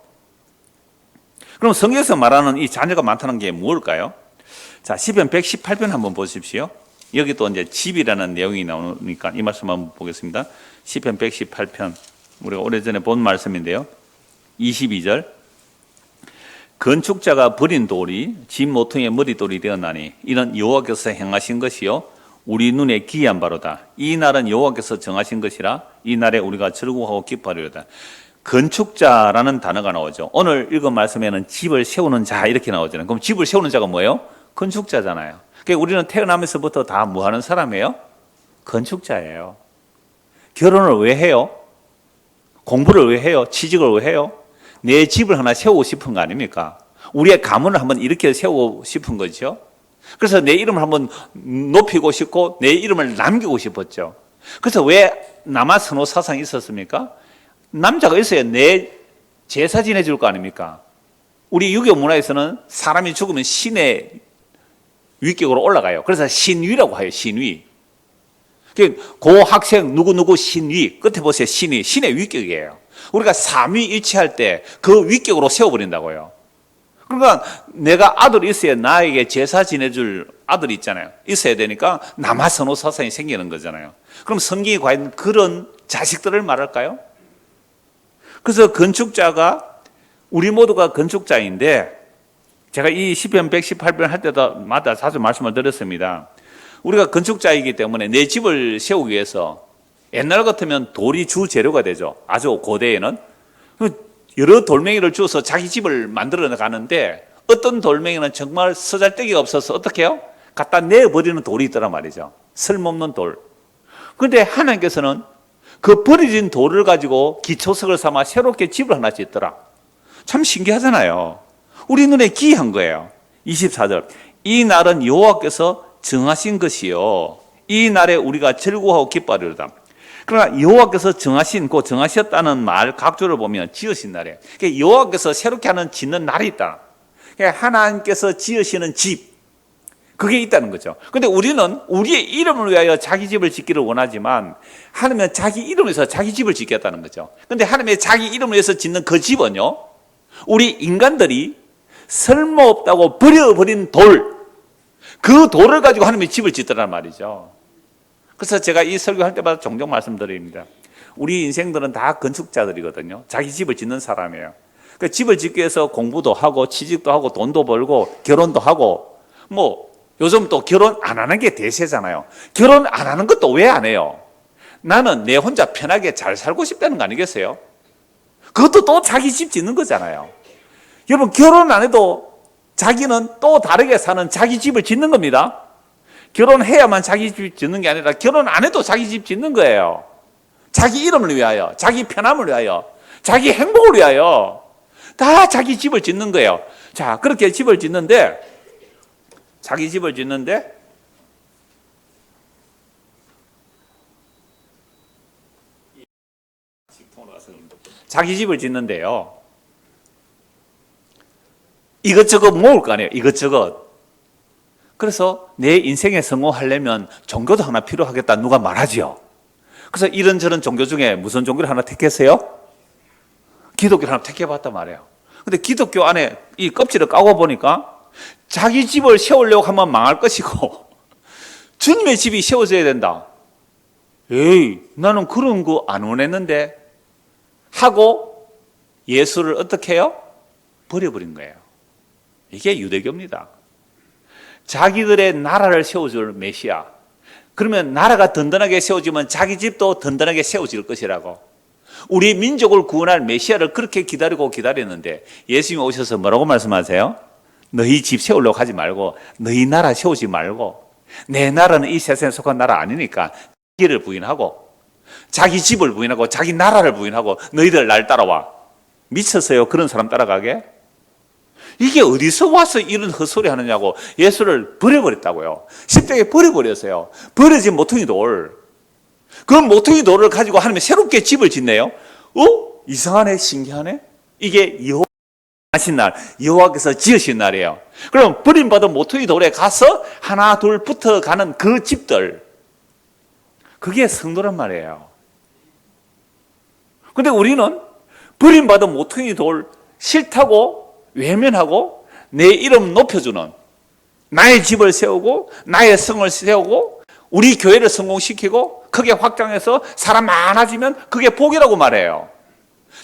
그럼 성경에서 말하는 이 자녀가 많다는 게 무엇일까요? 자, 시편 118편 한번 보십시오. 여기 또 이제 집이라는 내용이 나오니까 이 말씀 한번 보겠습니다. 시편 118편, 우리가 오래전에 본 말씀인데요. 22절. 건축자가 버린 돌이 집 모퉁이의 머릿돌이 되었나니 이는 여호와께서 행하신 것이요 우리 눈에 기이한 바로다. 이 날은 여호와께서 정하신 것이라 이 날에 우리가 즐거워하고 기뻐하리로다. 건축자라는 단어가 나오죠. 오늘 읽은 말씀에는 집을 세우는 자 이렇게 나오잖아요. 그럼 집을 세우는 자가 뭐예요? 건축자잖아요. 그러니까 우리는 태어나면서부터 다 뭐 하는 사람이에요? 건축자예요. 결혼을 왜 해요? 공부를 왜 해요? 취직을 왜 해요? 내 집을 하나 세우고 싶은 거 아닙니까? 우리의 가문을 한번 이렇게 세우고 싶은 거죠. 그래서 내 이름을 한번 높이고 싶고 내 이름을 남기고 싶었죠. 그래서 왜 남아 선호 사상이 있었습니까? 남자가 있어야 내 제사 지내줄 거 아닙니까? 우리 유교 문화에서는 사람이 죽으면 신의 위격으로 올라가요. 그래서 신위라고 해요. 신위. 고 학생 누구누구 신위 끝에 보세요. 신위. 신의 위격이에요. 우리가 삼위일체할 때 그 위격으로 세워버린다고요. 그러니까 내가 아들이 있어야 나에게 제사 지내줄 아들이 있잖아요. 있어야 되니까 남아선호 사상이 생기는 거잖아요. 그럼 성경이 과연 그런 자식들을 말할까요? 그래서 건축자가 우리 모두가 건축자인데 제가 이 시편 118편 할 때마다 자주 말씀을 드렸습니다. 우리가 건축자이기 때문에 내 집을 세우기 위해서 옛날 같으면 돌이 주 재료가 되죠. 아주 고대에는 여러 돌멩이를 주어서 자기 집을 만들어 가는데 어떤 돌멩이는 정말 쓰잘데기가 없어서 어떻게 해요? 갖다 내버리는 돌이 있더란 말이죠. 쓸모없는 돌. 그런데 하나님께서는 그 버려진 돌을 가지고 기초석을 삼아 새롭게 집을 하나 짓더라. 참 신기하잖아요. 우리 눈에 기이한 거예요. 24절. 이 날은 여호와께서 정하신 것이요 이 날에 우리가 즐거워하고 기뻐하리로다. 그러나 여호와께서 정하셨다는 말 각조를 보면 지으신 날에 그러니까 여호와께서 새롭게 하는 짓는 날이 있다. 그러니까 하나님께서 지으시는 집 그게 있다는 거죠. 그런데 우리는 우리의 이름을 위하여 자기 집을 짓기를 원하지만 하나님은 자기 이름을 위해서 자기 집을 짓겠다는 거죠. 그런데 하나님의 자기 이름을 위해서 짓는 그 집은요 우리 인간들이 쓸모없다고 버려버린 그 돌을 가지고 하나님의 집을 짓더란 말이죠. 그래서 제가 이 설교할 때마다 종종 말씀드립니다. 우리 인생들은 다 건축자들이거든요. 자기 집을 짓는 사람이에요. 그 집을 짓기 위해서 공부도 하고 취직도 하고 돈도 벌고 결혼도 하고 요즘 또 결혼 안 하는 게 대세잖아요. 결혼 안 하는 것도 왜 안 해요? 나는 내 혼자 편하게 잘 살고 싶다는 거 아니겠어요? 그것도 또 자기 집 짓는 거잖아요. 여러분 결혼 안 해도 자기는 또 다르게 사는 자기 집을 짓는 겁니다. 결혼해야만 자기 집 짓는 게 아니라 결혼 안 해도 자기 집 짓는 거예요. 자기 이름을 위하여, 자기 편함을 위하여, 자기 행복을 위하여 다 자기 집을 짓는 거예요. 자, 그렇게 집을 짓는데 자기 집을 짓는데 자기 집을 짓는데요. 이것저것 모을 거 아니에요. 이것저것. 그래서 내 인생에 성공하려면 종교도 하나 필요하겠다 누가 말하지요. 그래서 이런저런 종교 중에 무슨 종교를 하나 택했어요? 기독교를 하나 택해봤단 말이에요. 근데 기독교 안에 이 껍질을 까고 보니까 자기 집을 세우려고 하면 망할 것이고 주님의 집이 세워져야 된다. 에이, 나는 그런 거 안 원했는데 하고 예수를 어떻게 해요? 버려버린 거예요. 이게 유대교입니다. 자기들의 나라를 세워줄 메시아. 그러면 나라가 든든하게 세워지면 자기 집도 든든하게 세워질 것이라고. 우리 민족을 구원할 메시아를 그렇게 기다렸는데 예수님이 오셔서 뭐라고 말씀하세요? 너희 집 세우려고 하지 말고 너희 나라 세우지 말고 내 나라는 이 세상에 속한 나라 아니니까 자기를 부인하고 자기 집을 부인하고 자기 나라를 부인하고 너희들 날 따라와. 미쳤어요? 그런 사람 따라가게? 이게 어디서 와서 이런 헛소리 하느냐고 예수를 버려버렸다고요. 십자가에 버려버렸어요. 버려진 모퉁이 돌. 그 모퉁이 돌을 가지고 하나님이 새롭게 집을 짓네요. 이상하네, 신기하네. 이게 여호와 하신 날, 여호와께서 지으신 날이에요. 그럼 버림받은 모퉁이 돌에 가서 하나 둘 붙어가는 그 집들, 그게 성도란 말이에요. 근데 우리는 버림받은 모퉁이 돌 싫다고 외면하고 내 이름 높여주는, 나의 집을 세우고 나의 성을 세우고 우리 교회를 성공시키고 크게 확장해서 사람 많아지면 그게 복이라고 말해요.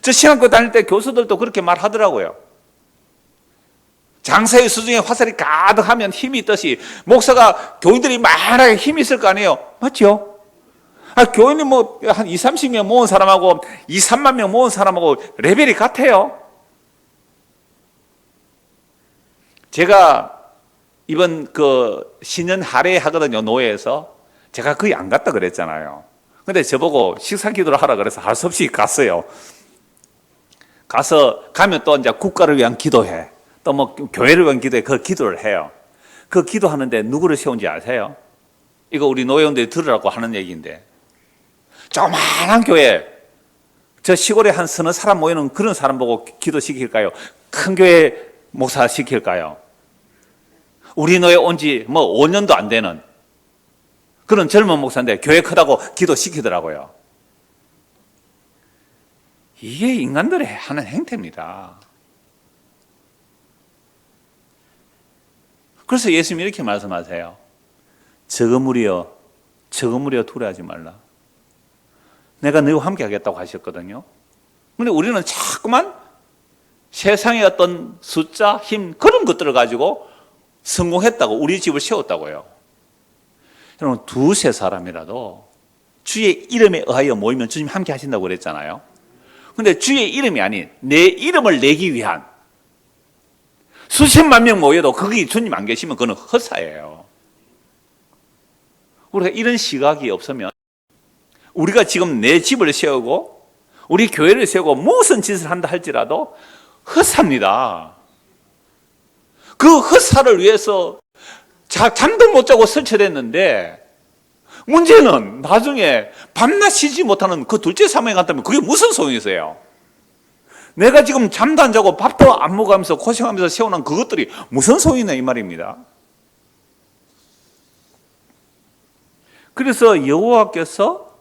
저 신학교 다닐 때 교수들도 그렇게 말하더라고요. 장사의 수중에 화살이 가득하면 힘이 있듯이 목사가 교인들이 많아야 힘이 있을 거 아니에요. 맞죠? 교인이 뭐 한 2, 30명 모은 사람하고 2, 3만 명 모은 사람하고 레벨이 같아요. 제가 이번 그 신년 할애 하거든요, 노예에서. 제가 거의 안 갔다 그랬잖아요. 근데 저보고 식사 기도를 하라 그래서 할 수 없이 갔어요. 가면 또 이제 국가를 위한 기도해. 또 뭐 교회를 위한 기도해. 그 기도를 해요. 그 기도하는데 누구를 세운지 아세요? 이거 우리 노예원들이 들으라고 하는 얘기인데. 조그마한 교회, 저 시골에 한 서너 사람 모이는 그런 사람 보고 기도시킬까요? 큰 교회 목사 시킬까요? 우리 노예 온 지 뭐 5년도 안 되는 그런 젊은 목사인데 교회 크다고 기도시키더라고요. 이게 인간들이 하는 행태입니다. 그래서 예수님이 이렇게 말씀하세요. 적은 무리여 두려워하지 말라. 내가 너희와 함께 하겠다고 하셨거든요. 그런데 우리는 자꾸만 세상의 어떤 숫자, 힘, 그런 것들을 가지고 성공했다고, 우리 집을 세웠다고요. 여러분, 두세 사람이라도 주의 이름에 의하여 모이면 주님 함께 하신다고 그랬잖아요. 근데 주의 이름이 아닌 내 이름을 내기 위한 수십만 명 모여도 거기 주님 안 계시면 그건 헛사예요. 우리가 이런 시각이 없으면 우리가 지금 내 집을 세우고 우리 교회를 세우고 무슨 짓을 한다 할지라도 헛사입니다. 그 헛사를 위해서 잠도 못 자고 설치했는데 문제는 나중에 밤낮 쉬지 못하는 그 둘째 사명에 갔다면 그게 무슨 소용이 있어요? 내가 지금 잠도 안 자고 밥도 안 먹으면서 고생하면서 세워놓은 그것들이 무슨 소용이냐 이 말입니다. 그래서 여호와께서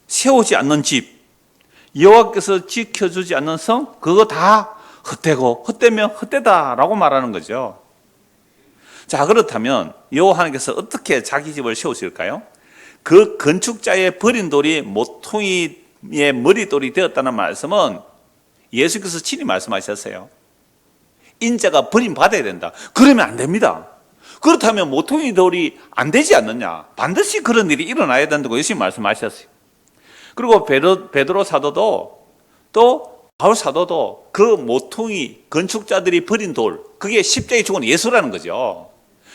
세우지 않는 집, 여호와께서 지켜주지 않는 성, 그거 다 헛되고 헛되면 헛되다라고 말하는 거죠. 자, 그렇다면 여호와 하나님께서 어떻게 자기 집을 세우실까요? 그 건축자의 버린 돌이 모퉁이의 머리돌이 되었다는 말씀은 예수께서 친히 말씀하셨어요. 인자가 버림받아야 된다. 그러면 안 됩니다. 그렇다면 모퉁이 돌이 안 되지 않느냐? 반드시 그런 일이 일어나야 된다고 예수님 말씀하셨어요. 그리고 베드로 사도도 또 바울 사도도 그 모퉁이 건축자들이 버린 돌, 그게 십자가에 죽은 예수라는 거죠.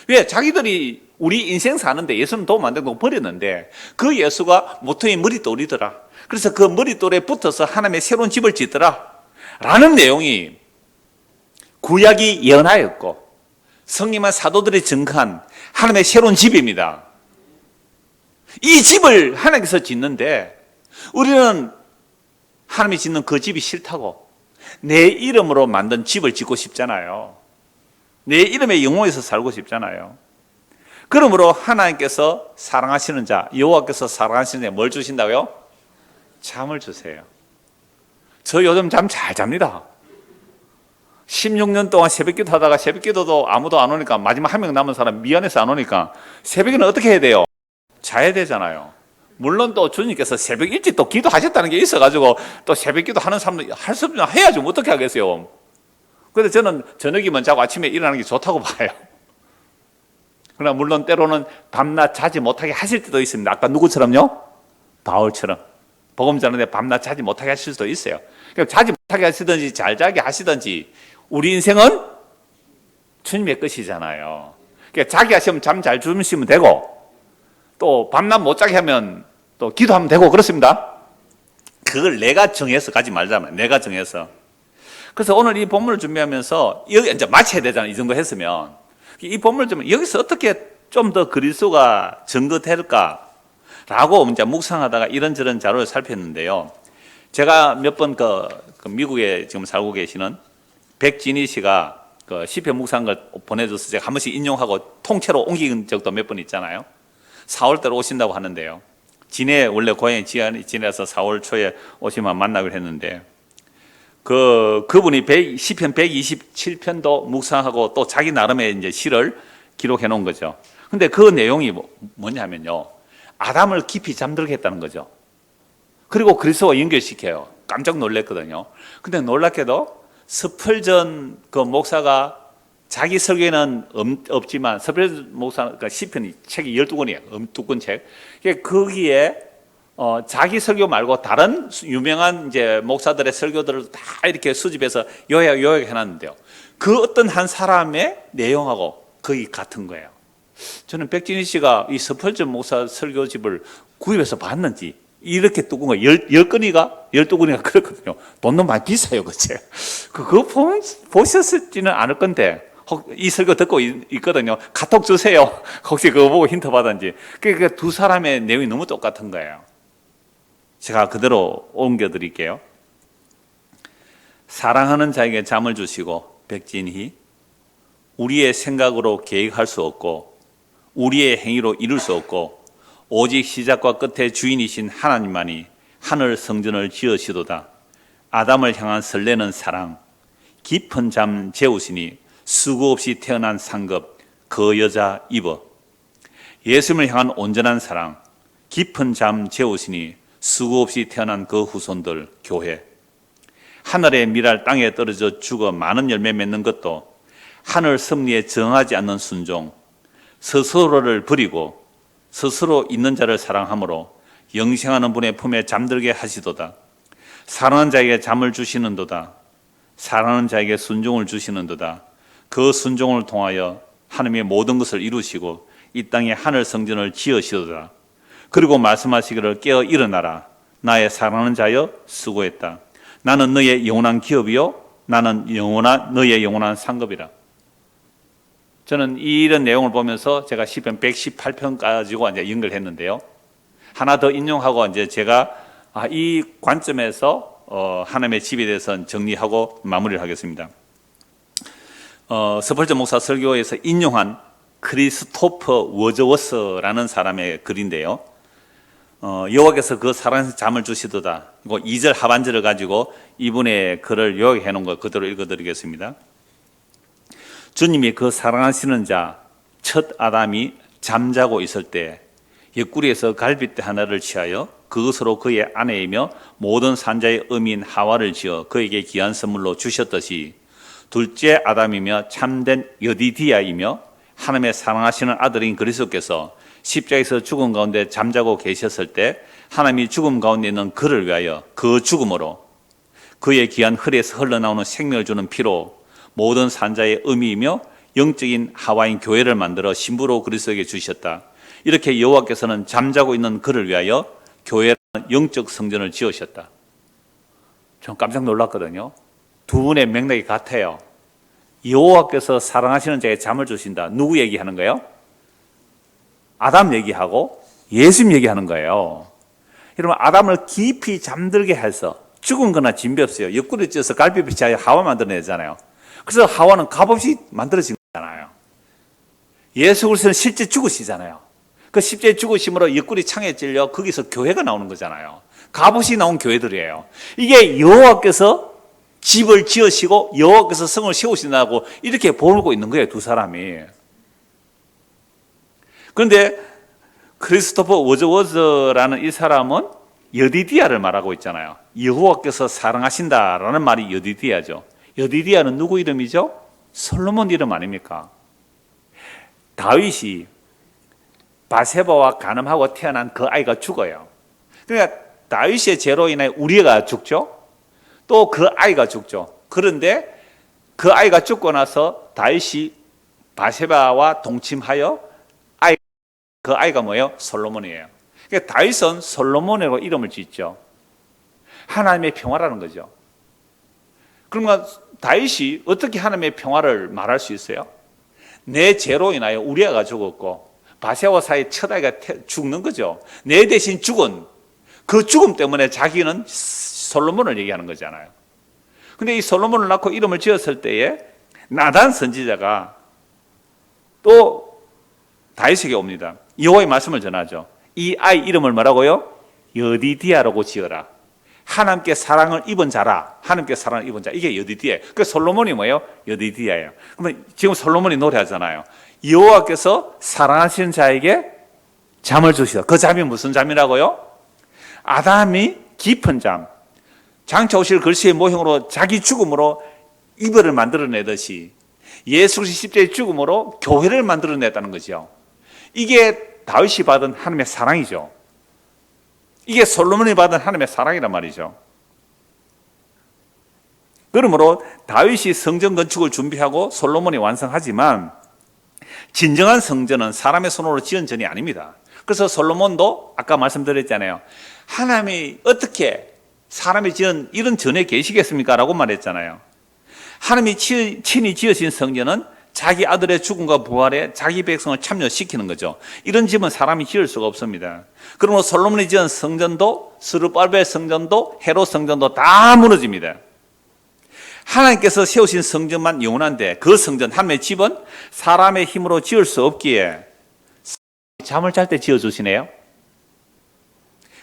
왜? 자기들이 우리 인생 사는데 예수는 도움 안 되고 버렸는데 그 예수가 모퉁이 머리돌이더라. 그래서 그 머리돌에 붙어서 하나님의 새로운 집을 짓더라 라는 내용이 구약이 예언하였고 성님한 사도들이 증거한 하나님의 새로운 집입니다. 이 집을 하나님께서 짓는데 우리는 하나님이 짓는 그 집이 싫다고 내 이름으로 만든 집을 짓고 싶잖아요. 내 이름의 영혼에서 살고 싶잖아요. 그러므로 하나님께서 사랑하시는 자, 여호와께서 사랑하시는 자 뭘 주신다고요? 잠을 주세요. 저 요즘 잠 잘 잡니다. 16년 동안 새벽기도 하다가 새벽기도도 아무도 안 오니까 마지막 한 명 남은 사람 미안해서 안 오니까 새벽에는 어떻게 해야 돼요? 자야 되잖아요. 물론 또 주님께서 새벽 일찍 또 기도하셨다는 게 있어가지고 또 새벽기도 하는 사람도 할 수 없으면 해야죠. 어떻게 하겠어요? 그런데 저는 저녁이면 자고 아침에 일어나는 게 좋다고 봐요. 그러나 물론 때로는 밤낮 자지 못하게 하실 때도 있습니다. 아까 누구처럼요? 바울처럼. 복음 전하는데 밤낮 자지 못하게 하실 수도 있어요. 그러니까 자지 못하게 하시든지 잘 자게 하시든지 우리 인생은 주님의 것이잖아요. 그러니까 자기 하시면 잠 잘 주무시면 되고 또 밤낮 못 자게 하면 또 기도하면 되고 그렇습니다. 그걸 내가 정해서 가지 말자면 내가 정해서. 그래서 오늘 이 본문을 준비하면서 여기 이제 마쳐야 되잖아요. 이 정도 했으면 이 본문을 좀 여기서 어떻게 좀 더 그리스도가 증거될까라고 이제 묵상하다가 이런저런 자료를 살폈는데요. 제가 몇 번 그 미국에 지금 살고 계시는 백진희 씨가 그 시편 묵상한 걸 보내줘서 제가 한 번씩 인용하고 통째로 옮긴 적도 몇 번 있잖아요. 4월달에 오신다고 하는데요. 진해 원래 고향이 진해라서 4월 초에 오시면 만나기로 했는데 그분이 시편 127편도 묵상하고 또 자기 나름의 이제 시를 기록해 놓은 거죠. 근데 그 내용이 뭐냐면요. 아담을 깊이 잠들게 했다는 거죠. 그리고 그리스도와 연결시켜요. 깜짝 놀랐거든요. 근데 놀랍게도 스펄전 그 목사가 자기 설교에는 없지만 스펄전 목사 그러니까 시편이 책이 12권이에요. 두권 책. 거기에 자기 설교 말고 다른 유명한 이제 목사들의 설교들을 다 이렇게 수집해서 요약해 놨는데요. 그 어떤 한 사람의 내용하고 거의 같은 거예요. 저는 백진희 씨가 이 스펄전 목사 설교집을 구입해서 봤는지 이렇게 두꺼운 거 12권이가 그렇거든요. 돈도 많이 비싸요, 그치? 그거 보셨을지는 않을 건데, 이 설교 듣고 있거든요. 카톡 주세요. 혹시 그거 보고 힌트 받았는지. 그러니까 두 사람의 내용이 너무 똑같은 거예요. 제가 그대로 옮겨드릴게요. 사랑하는 자에게 잠을 주시고, 백진희, 우리의 생각으로 계획할 수 없고, 우리의 행위로 이룰 수 없고, 오직 시작과 끝의 주인이신 하나님만이 하늘 성전을 지으시도다. 아담을 향한 설레는 사랑, 깊은 잠 재우시니 수고 없이 태어난 상급 그 여자 입어. 예수님을 향한 온전한 사랑, 깊은 잠 재우시니 수고 없이 태어난 그 후손들 교회. 하늘의 미랄 땅에 떨어져 죽어 많은 열매 맺는 것도 하늘 섭리에 정하지 않는 순종, 스스로를 버리고 스스로 있는 자를 사랑함으로 영생하는 분의 품에 잠들게 하시도다. 사랑하는 자에게 잠을 주시는도다. 사랑하는 자에게 순종을 주시는도다. 그 순종을 통하여 하나님의 모든 것을 이루시고 이 땅에 하늘 성전을 지으시도다. 그리고 말씀하시기를 깨어 일어나라. 나의 사랑하는 자여 수고했다. 나는 너의 영원한 기업이요 나는 너의 영원한 상급이라. 저는 이런 내용을 보면서 제가 시편 118편 가지고 이제 연결했는데요. 하나 더 인용하고 이제 제가 이 관점에서 하나님의 집에 대해서 정리하고 마무리를 하겠습니다. 스펄전 목사 설교에서 인용한 크리스토퍼 워즈워스라는 사람의 글인데요. 여호와께서 그 사랑에서 잠을 주시도다. 2절 하반절을 가지고 이분의 글을 요약해 놓은 거 그대로 읽어드리겠습니다. 주님이 그 사랑하시는 자 첫 아담이 잠자고 있을 때 옆구리에서 갈빗대 하나를 취하여 그것으로 그의 아내이며 모든 산자의 어미인 하와를 지어 그에게 귀한 선물로 주셨듯이 둘째 아담이며 참된 여디디아이며 하나님의 사랑하시는 아들인 그리스도께서 십자가에서 죽음 가운데 잠자고 계셨을 때 하나님이 죽음 가운데 있는 그를 위하여 그 죽음으로 그의 귀한 혈에서 흘러나오는 생명을 주는 피로 모든 산자의 의미이며 영적인 하와인 교회를 만들어 신부로 그리스도에게 주셨다. 이렇게 여호와께서는 잠자고 있는 그를 위하여 교회라는 영적 성전을 지으셨다. 전 깜짝 놀랐거든요. 두 분의 맥락이 같아요. 여호와께서 사랑하시는 자에게 잠을 주신다. 누구 얘기하는 거예요? 아담 얘기하고 예수님 얘기하는 거예요. 여러분, 아담을 깊이 잠들게 해서 죽은 거나 진비 없어요. 옆구리 쪄서 갈비뼈 치하여 하와 만들어내잖아요. 그래서 하와는 값없이 만들어진 거잖아요. 예수 그리스도는 실제 죽으시잖아요. 그 십자에 죽으심으로 옆구리 창에 찔려 거기서 교회가 나오는 거잖아요. 값없이 나온 교회들이에요. 이게 여호와께서 집을 지으시고 여호와께서 성을 세우신다고 이렇게 보고 있는 거예요, 두 사람이. 그런데 크리스토퍼 워즈워즈라는 이 사람은 여디디아를 말하고 있잖아요. 여호와께서 사랑하신다라는 말이 여디디아죠. 여디디아는 누구 이름이죠? 솔로몬 이름 아닙니까? 다윗이 바세바와 간음하고 태어난 그 아이가 죽어요. 그러니까 다윗의 죄로 인해 우리가 죽죠. 또 그 아이가 죽죠. 그런데 그 아이가 죽고 나서 다윗이 바세바와 동침하여 그 아이가 뭐예요? 솔로몬이에요. 그러니까 다윗은 솔로몬이라고 이름을 짓죠. 하나님의 평화라는 거죠. 그러면 다윗이 어떻게 하나님의 평화를 말할 수 있어요? 내 죄로 인하여 우리아가 죽었고 바세와 사이 첫 아이가 죽는 거죠. 내 대신 죽은 그 죽음 때문에 자기는 솔로몬을 얘기하는 거잖아요. 근데 이 솔로몬을 낳고 이름을 지었을 때에 나단 선지자가 또 다윗에게 옵니다. 여호와의 말씀을 전하죠. 이 아이 이름을 뭐라고요? 여디디아라고 지어라. 하나님께 사랑을 입은 자라. 하나님께 사랑을 입은 자. 이게 여디디아예요. 그 솔로몬이 뭐예요? 여디디아예요. 그러면 지금 솔로몬이 노래하잖아요. 여호와께서 사랑하시는 자에게 잠을 주시다. 그 잠이 무슨 잠이라고요? 아담이 깊은 잠. 장차 오실 글씨의 모형으로 자기 죽음으로 이별을 만들어내듯이 예수 그리스도의 십자가의 죽음으로 교회를 만들어냈다는 거죠. 이게 다윗이 받은 하나님의 사랑이죠. 이게 솔로몬이 받은 하나님의 사랑이란 말이죠. 그러므로 다윗이 성전 건축을 준비하고 솔로몬이 완성하지만 진정한 성전은 사람의 손으로 지은 전이 아닙니다. 그래서 솔로몬도 아까 말씀드렸잖아요. 하나님이 어떻게 사람이 지은 이런 전에 계시겠습니까? 라고 말했잖아요. 하나님이 친히 지으신 성전은 자기 아들의 죽음과 부활에 자기 백성을 참여시키는 거죠. 이런 집은 사람이 지을 수가 없습니다. 그러므로 솔로몬이 지은 성전도 스룹바벨 성전도 헤롯 성전도 다 무너집니다. 하나님께서 세우신 성전만 영원한데 그 성전 하나님의 집은 사람의 힘으로 지을 수 없기에 잠을 잘 때 지어주시네요.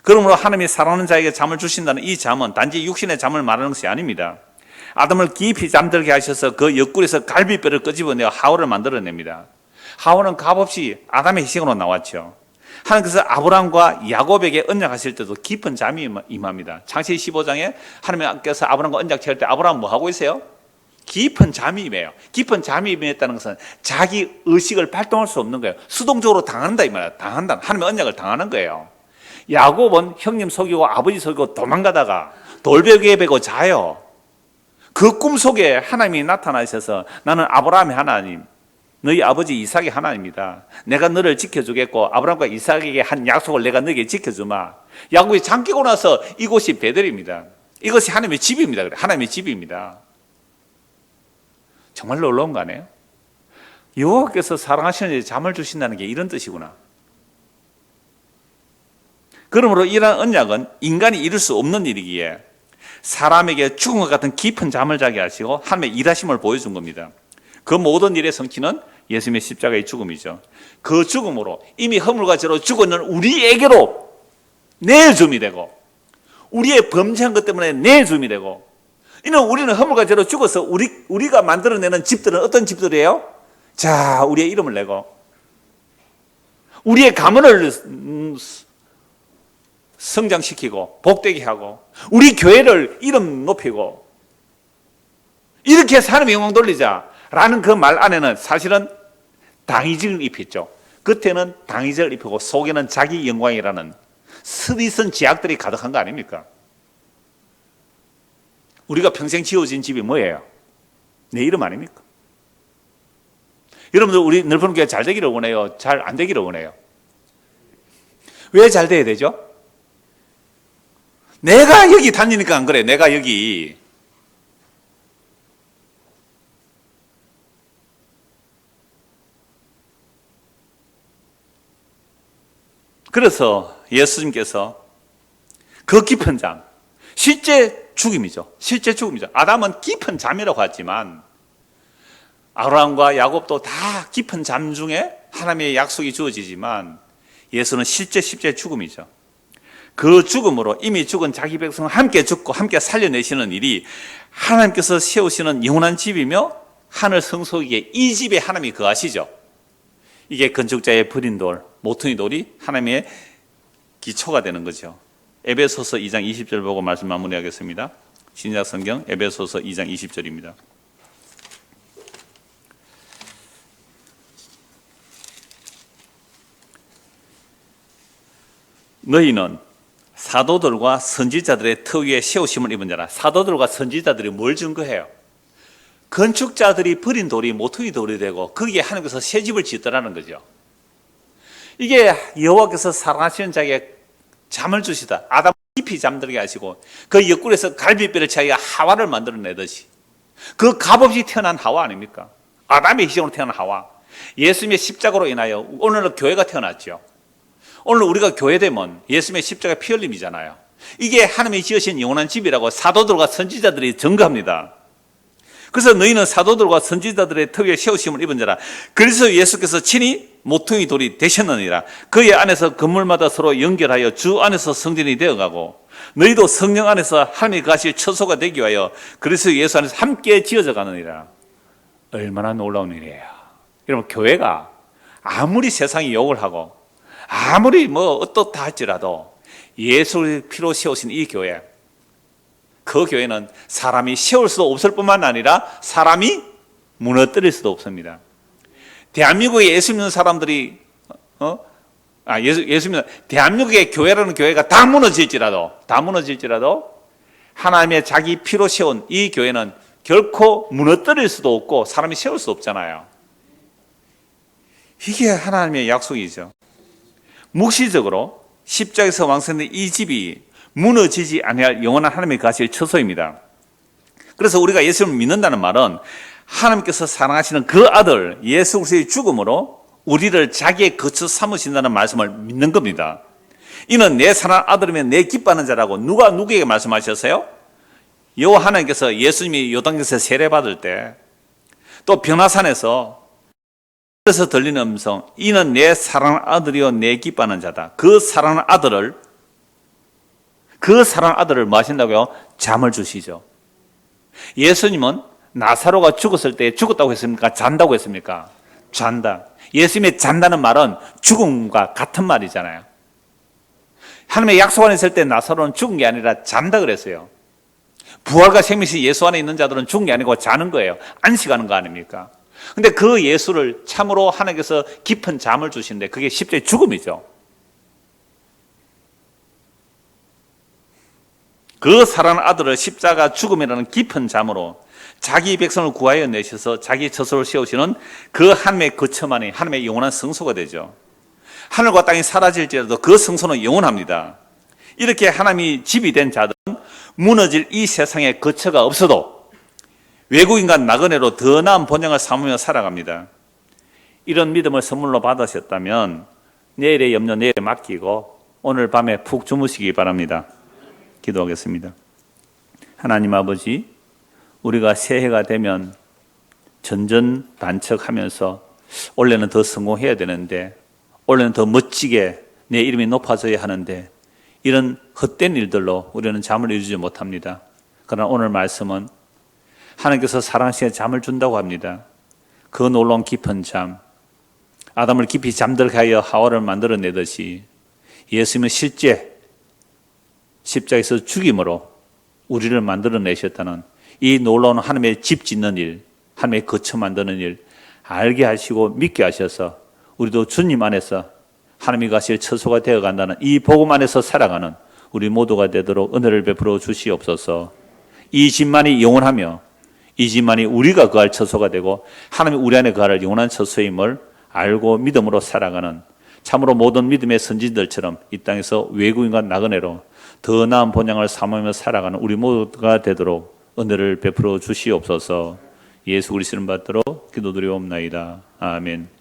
그러므로 하나님이 사랑하는 자에게 잠을 주신다는 이 잠은 단지 육신의 잠을 말하는 것이 아닙니다. 아담을 깊이 잠들게 하셔서 그 옆구리에서 갈비뼈를 끄집어내어 하와를 만들어냅니다. 하와는 값없이 아담의 희생으로 나왔죠. 하나님께서 아브라함과 야곱에게 언약하실 때도 깊은 잠이 임합니다. 창세기 15장에 하나님께서 아브라함과 언약 체할 때 아브라함 뭐 하고 있어요? 깊은 잠이 임해요. 깊은 잠이 임했다는 것은 자기 의식을 발동할 수 없는 거예요. 수동적으로 당한다 이 말이에요. 당한다. 하나님의 언약을 당하는 거예요. 야곱은 형님 속이고 아버지 속이고 도망가다가 돌베개에 베고 자요. 그 꿈속에 하나님이 나타나셔서 나는 아브라함의 하나님, 너희 아버지 이삭의 하나님이다. 내가 너를 지켜주겠고 아브라함과 이삭에게 한 약속을 내가 너에게 지켜주마. 야곱이 잠 깨고 나서 이곳이 베델입니다. 이것이 하나님의 집입니다. 하나님의 집입니다. 정말 놀라운 거 아니에요? 여호와께서 사랑하시는 이에 잠을 주신다는 게 이런 뜻이구나. 그러므로 이러한 언약은 인간이 이룰 수 없는 일이기에 사람에게 죽음과 같은 깊은 잠을 자게 하시고 하나님의 일하심을 보여준 겁니다. 그 모든 일의 성취는 예수님의 십자가의 죽음이죠. 그 죽음으로 이미 허물과 죄로 죽었는 우리에게로 내줌이 되고 우리의 범죄한 것 때문에 내줌이 되고 이는 우리는 허물과 죄로 죽어서 우리가 만들어내는 집들은 어떤 집들이에요? 자, 우리의 이름을 내고 우리의 가문을 성장시키고 복되게 하고 우리 교회를 이름 높이고 이렇게 해서 하나님의 영광 돌리자라는 그 말 안에는 사실은 당위직을 입혔죠. 겉에는 당위직을 입히고 속에는 자기 영광이라는 스리선 제약들이 가득한 거 아닙니까? 우리가 평생 지어진 집이 뭐예요? 내 이름 아닙니까? 여러분들 우리 늘푸른 잘 되기를 원해요? 잘 안 되기를 원해요? 왜 잘 돼야 되죠? 내가 여기 다니니까 안 그래. 내가 여기. 그래서 예수님께서 그 깊은 잠, 실제 죽음이죠. 실제 죽음이죠. 아담은 깊은 잠이라고 하지만 아브라함과 야곱도 다 깊은 잠 중에 하나님의 약속이 주어지지만 예수는 실제 죽음이죠. 그 죽음으로 이미 죽은 자기 백성을 함께 죽고 함께 살려내시는 일이 하나님께서 세우시는 영원한 집이며 하늘 성소이기에 이 집에 하나님이 거하시죠. 이게 건축자의 버린 돌, 모퉁이 돌이 하나님의 기초가 되는 거죠. 에베소서 2장 20절 보고 말씀 마무리하겠습니다. 신약 성경 에베소서 2장 20절입니다. 너희는 사도들과 선지자들의 터 위에 세우심을 입은 자라. 사도들과 선지자들이 뭘 증거해요? 건축자들이 버린 돌이 모퉁이 돌이 되고 거기에 하나님께서 새 집을 짓더라는 거죠. 이게 여호와께서 사랑하시는 자에게 잠을 주시다. 아담 깊이 잠들게 하시고 그 옆구리에서 갈비뼈를 자기가 하와를 만들어내듯이 그 값없이 태어난 하와 아닙니까? 아담의 희생으로 태어난 하와. 예수님의 십자가로 인하여 오늘은 교회가 태어났죠. 오늘 우리가 교회되면 예수님의 십자가 피 흘림이잖아요. 이게 하나님이 지으신 영원한 집이라고 사도들과 선지자들이 증거합니다. 그래서 너희는 사도들과 선지자들의 특유의 세우심을 입은 자라. 그래서 예수께서 친히 모퉁이 돌이 되셨느니라. 그의 안에서 건물마다 서로 연결하여 주 안에서 성전이 되어가고 너희도 성령 안에서 하나님이 가실 처소가 되기 위하여 그래서 예수 안에서 함께 지어져 가느니라. 얼마나 놀라운 일이에요. 여러분, 교회가 아무리 세상이 욕을 하고 아무리 어떻다 할지라도 예수의 피로 세우신 이 교회, 그 교회는 사람이 세울 수도 없을 뿐만 아니라 사람이 무너뜨릴 수도 없습니다. 대한민국에 예수 믿는 사람들이 예수 믿는 대한민국의 교회라는 교회가 다 무너질지라도 하나님의 자기 피로 세운 이 교회는 결코 무너뜨릴 수도 없고 사람이 세울 수 없잖아요. 이게 하나님의 약속이죠. 묵시적으로 십자가에서 완성된 이 집이 무너지지 아니할 영원한 하나님의 가실 처소입니다. 그래서 우리가 예수를 믿는다는 말은 하나님께서 사랑하시는 그 아들 예수 그리스도의 죽음으로 우리를 자기의 거처 삼으신다는 말씀을 믿는 겁니다. 이는 내 사랑하는 아들이면 내 기뻐하는 자라고 누가 누구에게 말씀하셨어요? 여호와 하나님께서 예수님이 요단강에서 세례받을 때, 또 변화산에서 들리는 음성, 이는 내 사랑하는 아들이요 내 기뻐하는 자다. 그 사랑하는 아들을 뭐 하신다고요? 잠을 주시죠. 예수님은 나사로가 죽었을 때 죽었다고 했습니까? 잔다고 했습니까? 잔다. 예수님의 잔다는 말은 죽음과 같은 말이잖아요. 하나님의 약속 안에 있을 때 나사로는 죽은 게 아니라 잔다 그랬어요. 부활과 생명이 예수 안에 있는 자들은 죽은 게 아니고 자는 거예요. 안식하는 거 아닙니까? 근데 그 예수를 참으로 하나님께서 깊은 잠을 주시는데 그게 십자가의 죽음이죠. 그 사랑하는 아들을 십자가 죽음이라는 깊은 잠으로 자기 백성을 구하여 내셔서 자기 처소를 세우시는 그 하나님의 거처만이 하나님의 영원한 성소가 되죠. 하늘과 땅이 사라질지라도 그 성소는 영원합니다. 이렇게 하나님이 집이 된 자들은 무너질 이 세상에 거처가 없어도 외국인과 나그네로 더 나은 본향을 삼으며 살아갑니다. 이런 믿음을 선물로 받으셨다면 내일의 염려 내일에 맡기고 오늘 밤에 푹 주무시기 바랍니다. 기도하겠습니다. 하나님 아버지, 우리가 새해가 되면 전전반척하면서 올해는 더 성공해야 되는데, 올해는 더 멋지게 내 이름이 높아져야 하는데, 이런 헛된 일들로 우리는 잠을 이루지 못합니다. 그러나 오늘 말씀은 하나님께서 사랑하시는 잠을 준다고 합니다. 그 놀라운 깊은 잠, 아담을 깊이 잠들게 하여 하와를 만들어내듯이 예수님은 실제 십자가에서 죽임으로 우리를 만들어내셨다는 이 놀라운 하나님의 집 짓는 일, 하나님의 거처 만드는 일 알게 하시고 믿게 하셔서 우리도 주님 안에서 하나님이 가실 처소가 되어간다는 이 복음 안에서 살아가는 우리 모두가 되도록 은혜를 베풀어 주시옵소서. 이 집만이 영원하며 이 집만이 우리가 거할 처소가 되고 하나님이 우리 안에 거할 영원한 처소임을 알고 믿음으로 살아가는 참으로 모든 믿음의 선진들처럼 이 땅에서 외국인과 나그네로 더 나은 본향을 삼으며 살아가는 우리 모두가 되도록 은혜를 베풀어 주시옵소서. 예수 그리스도를 받들어 기도드리옵나이다. 아멘.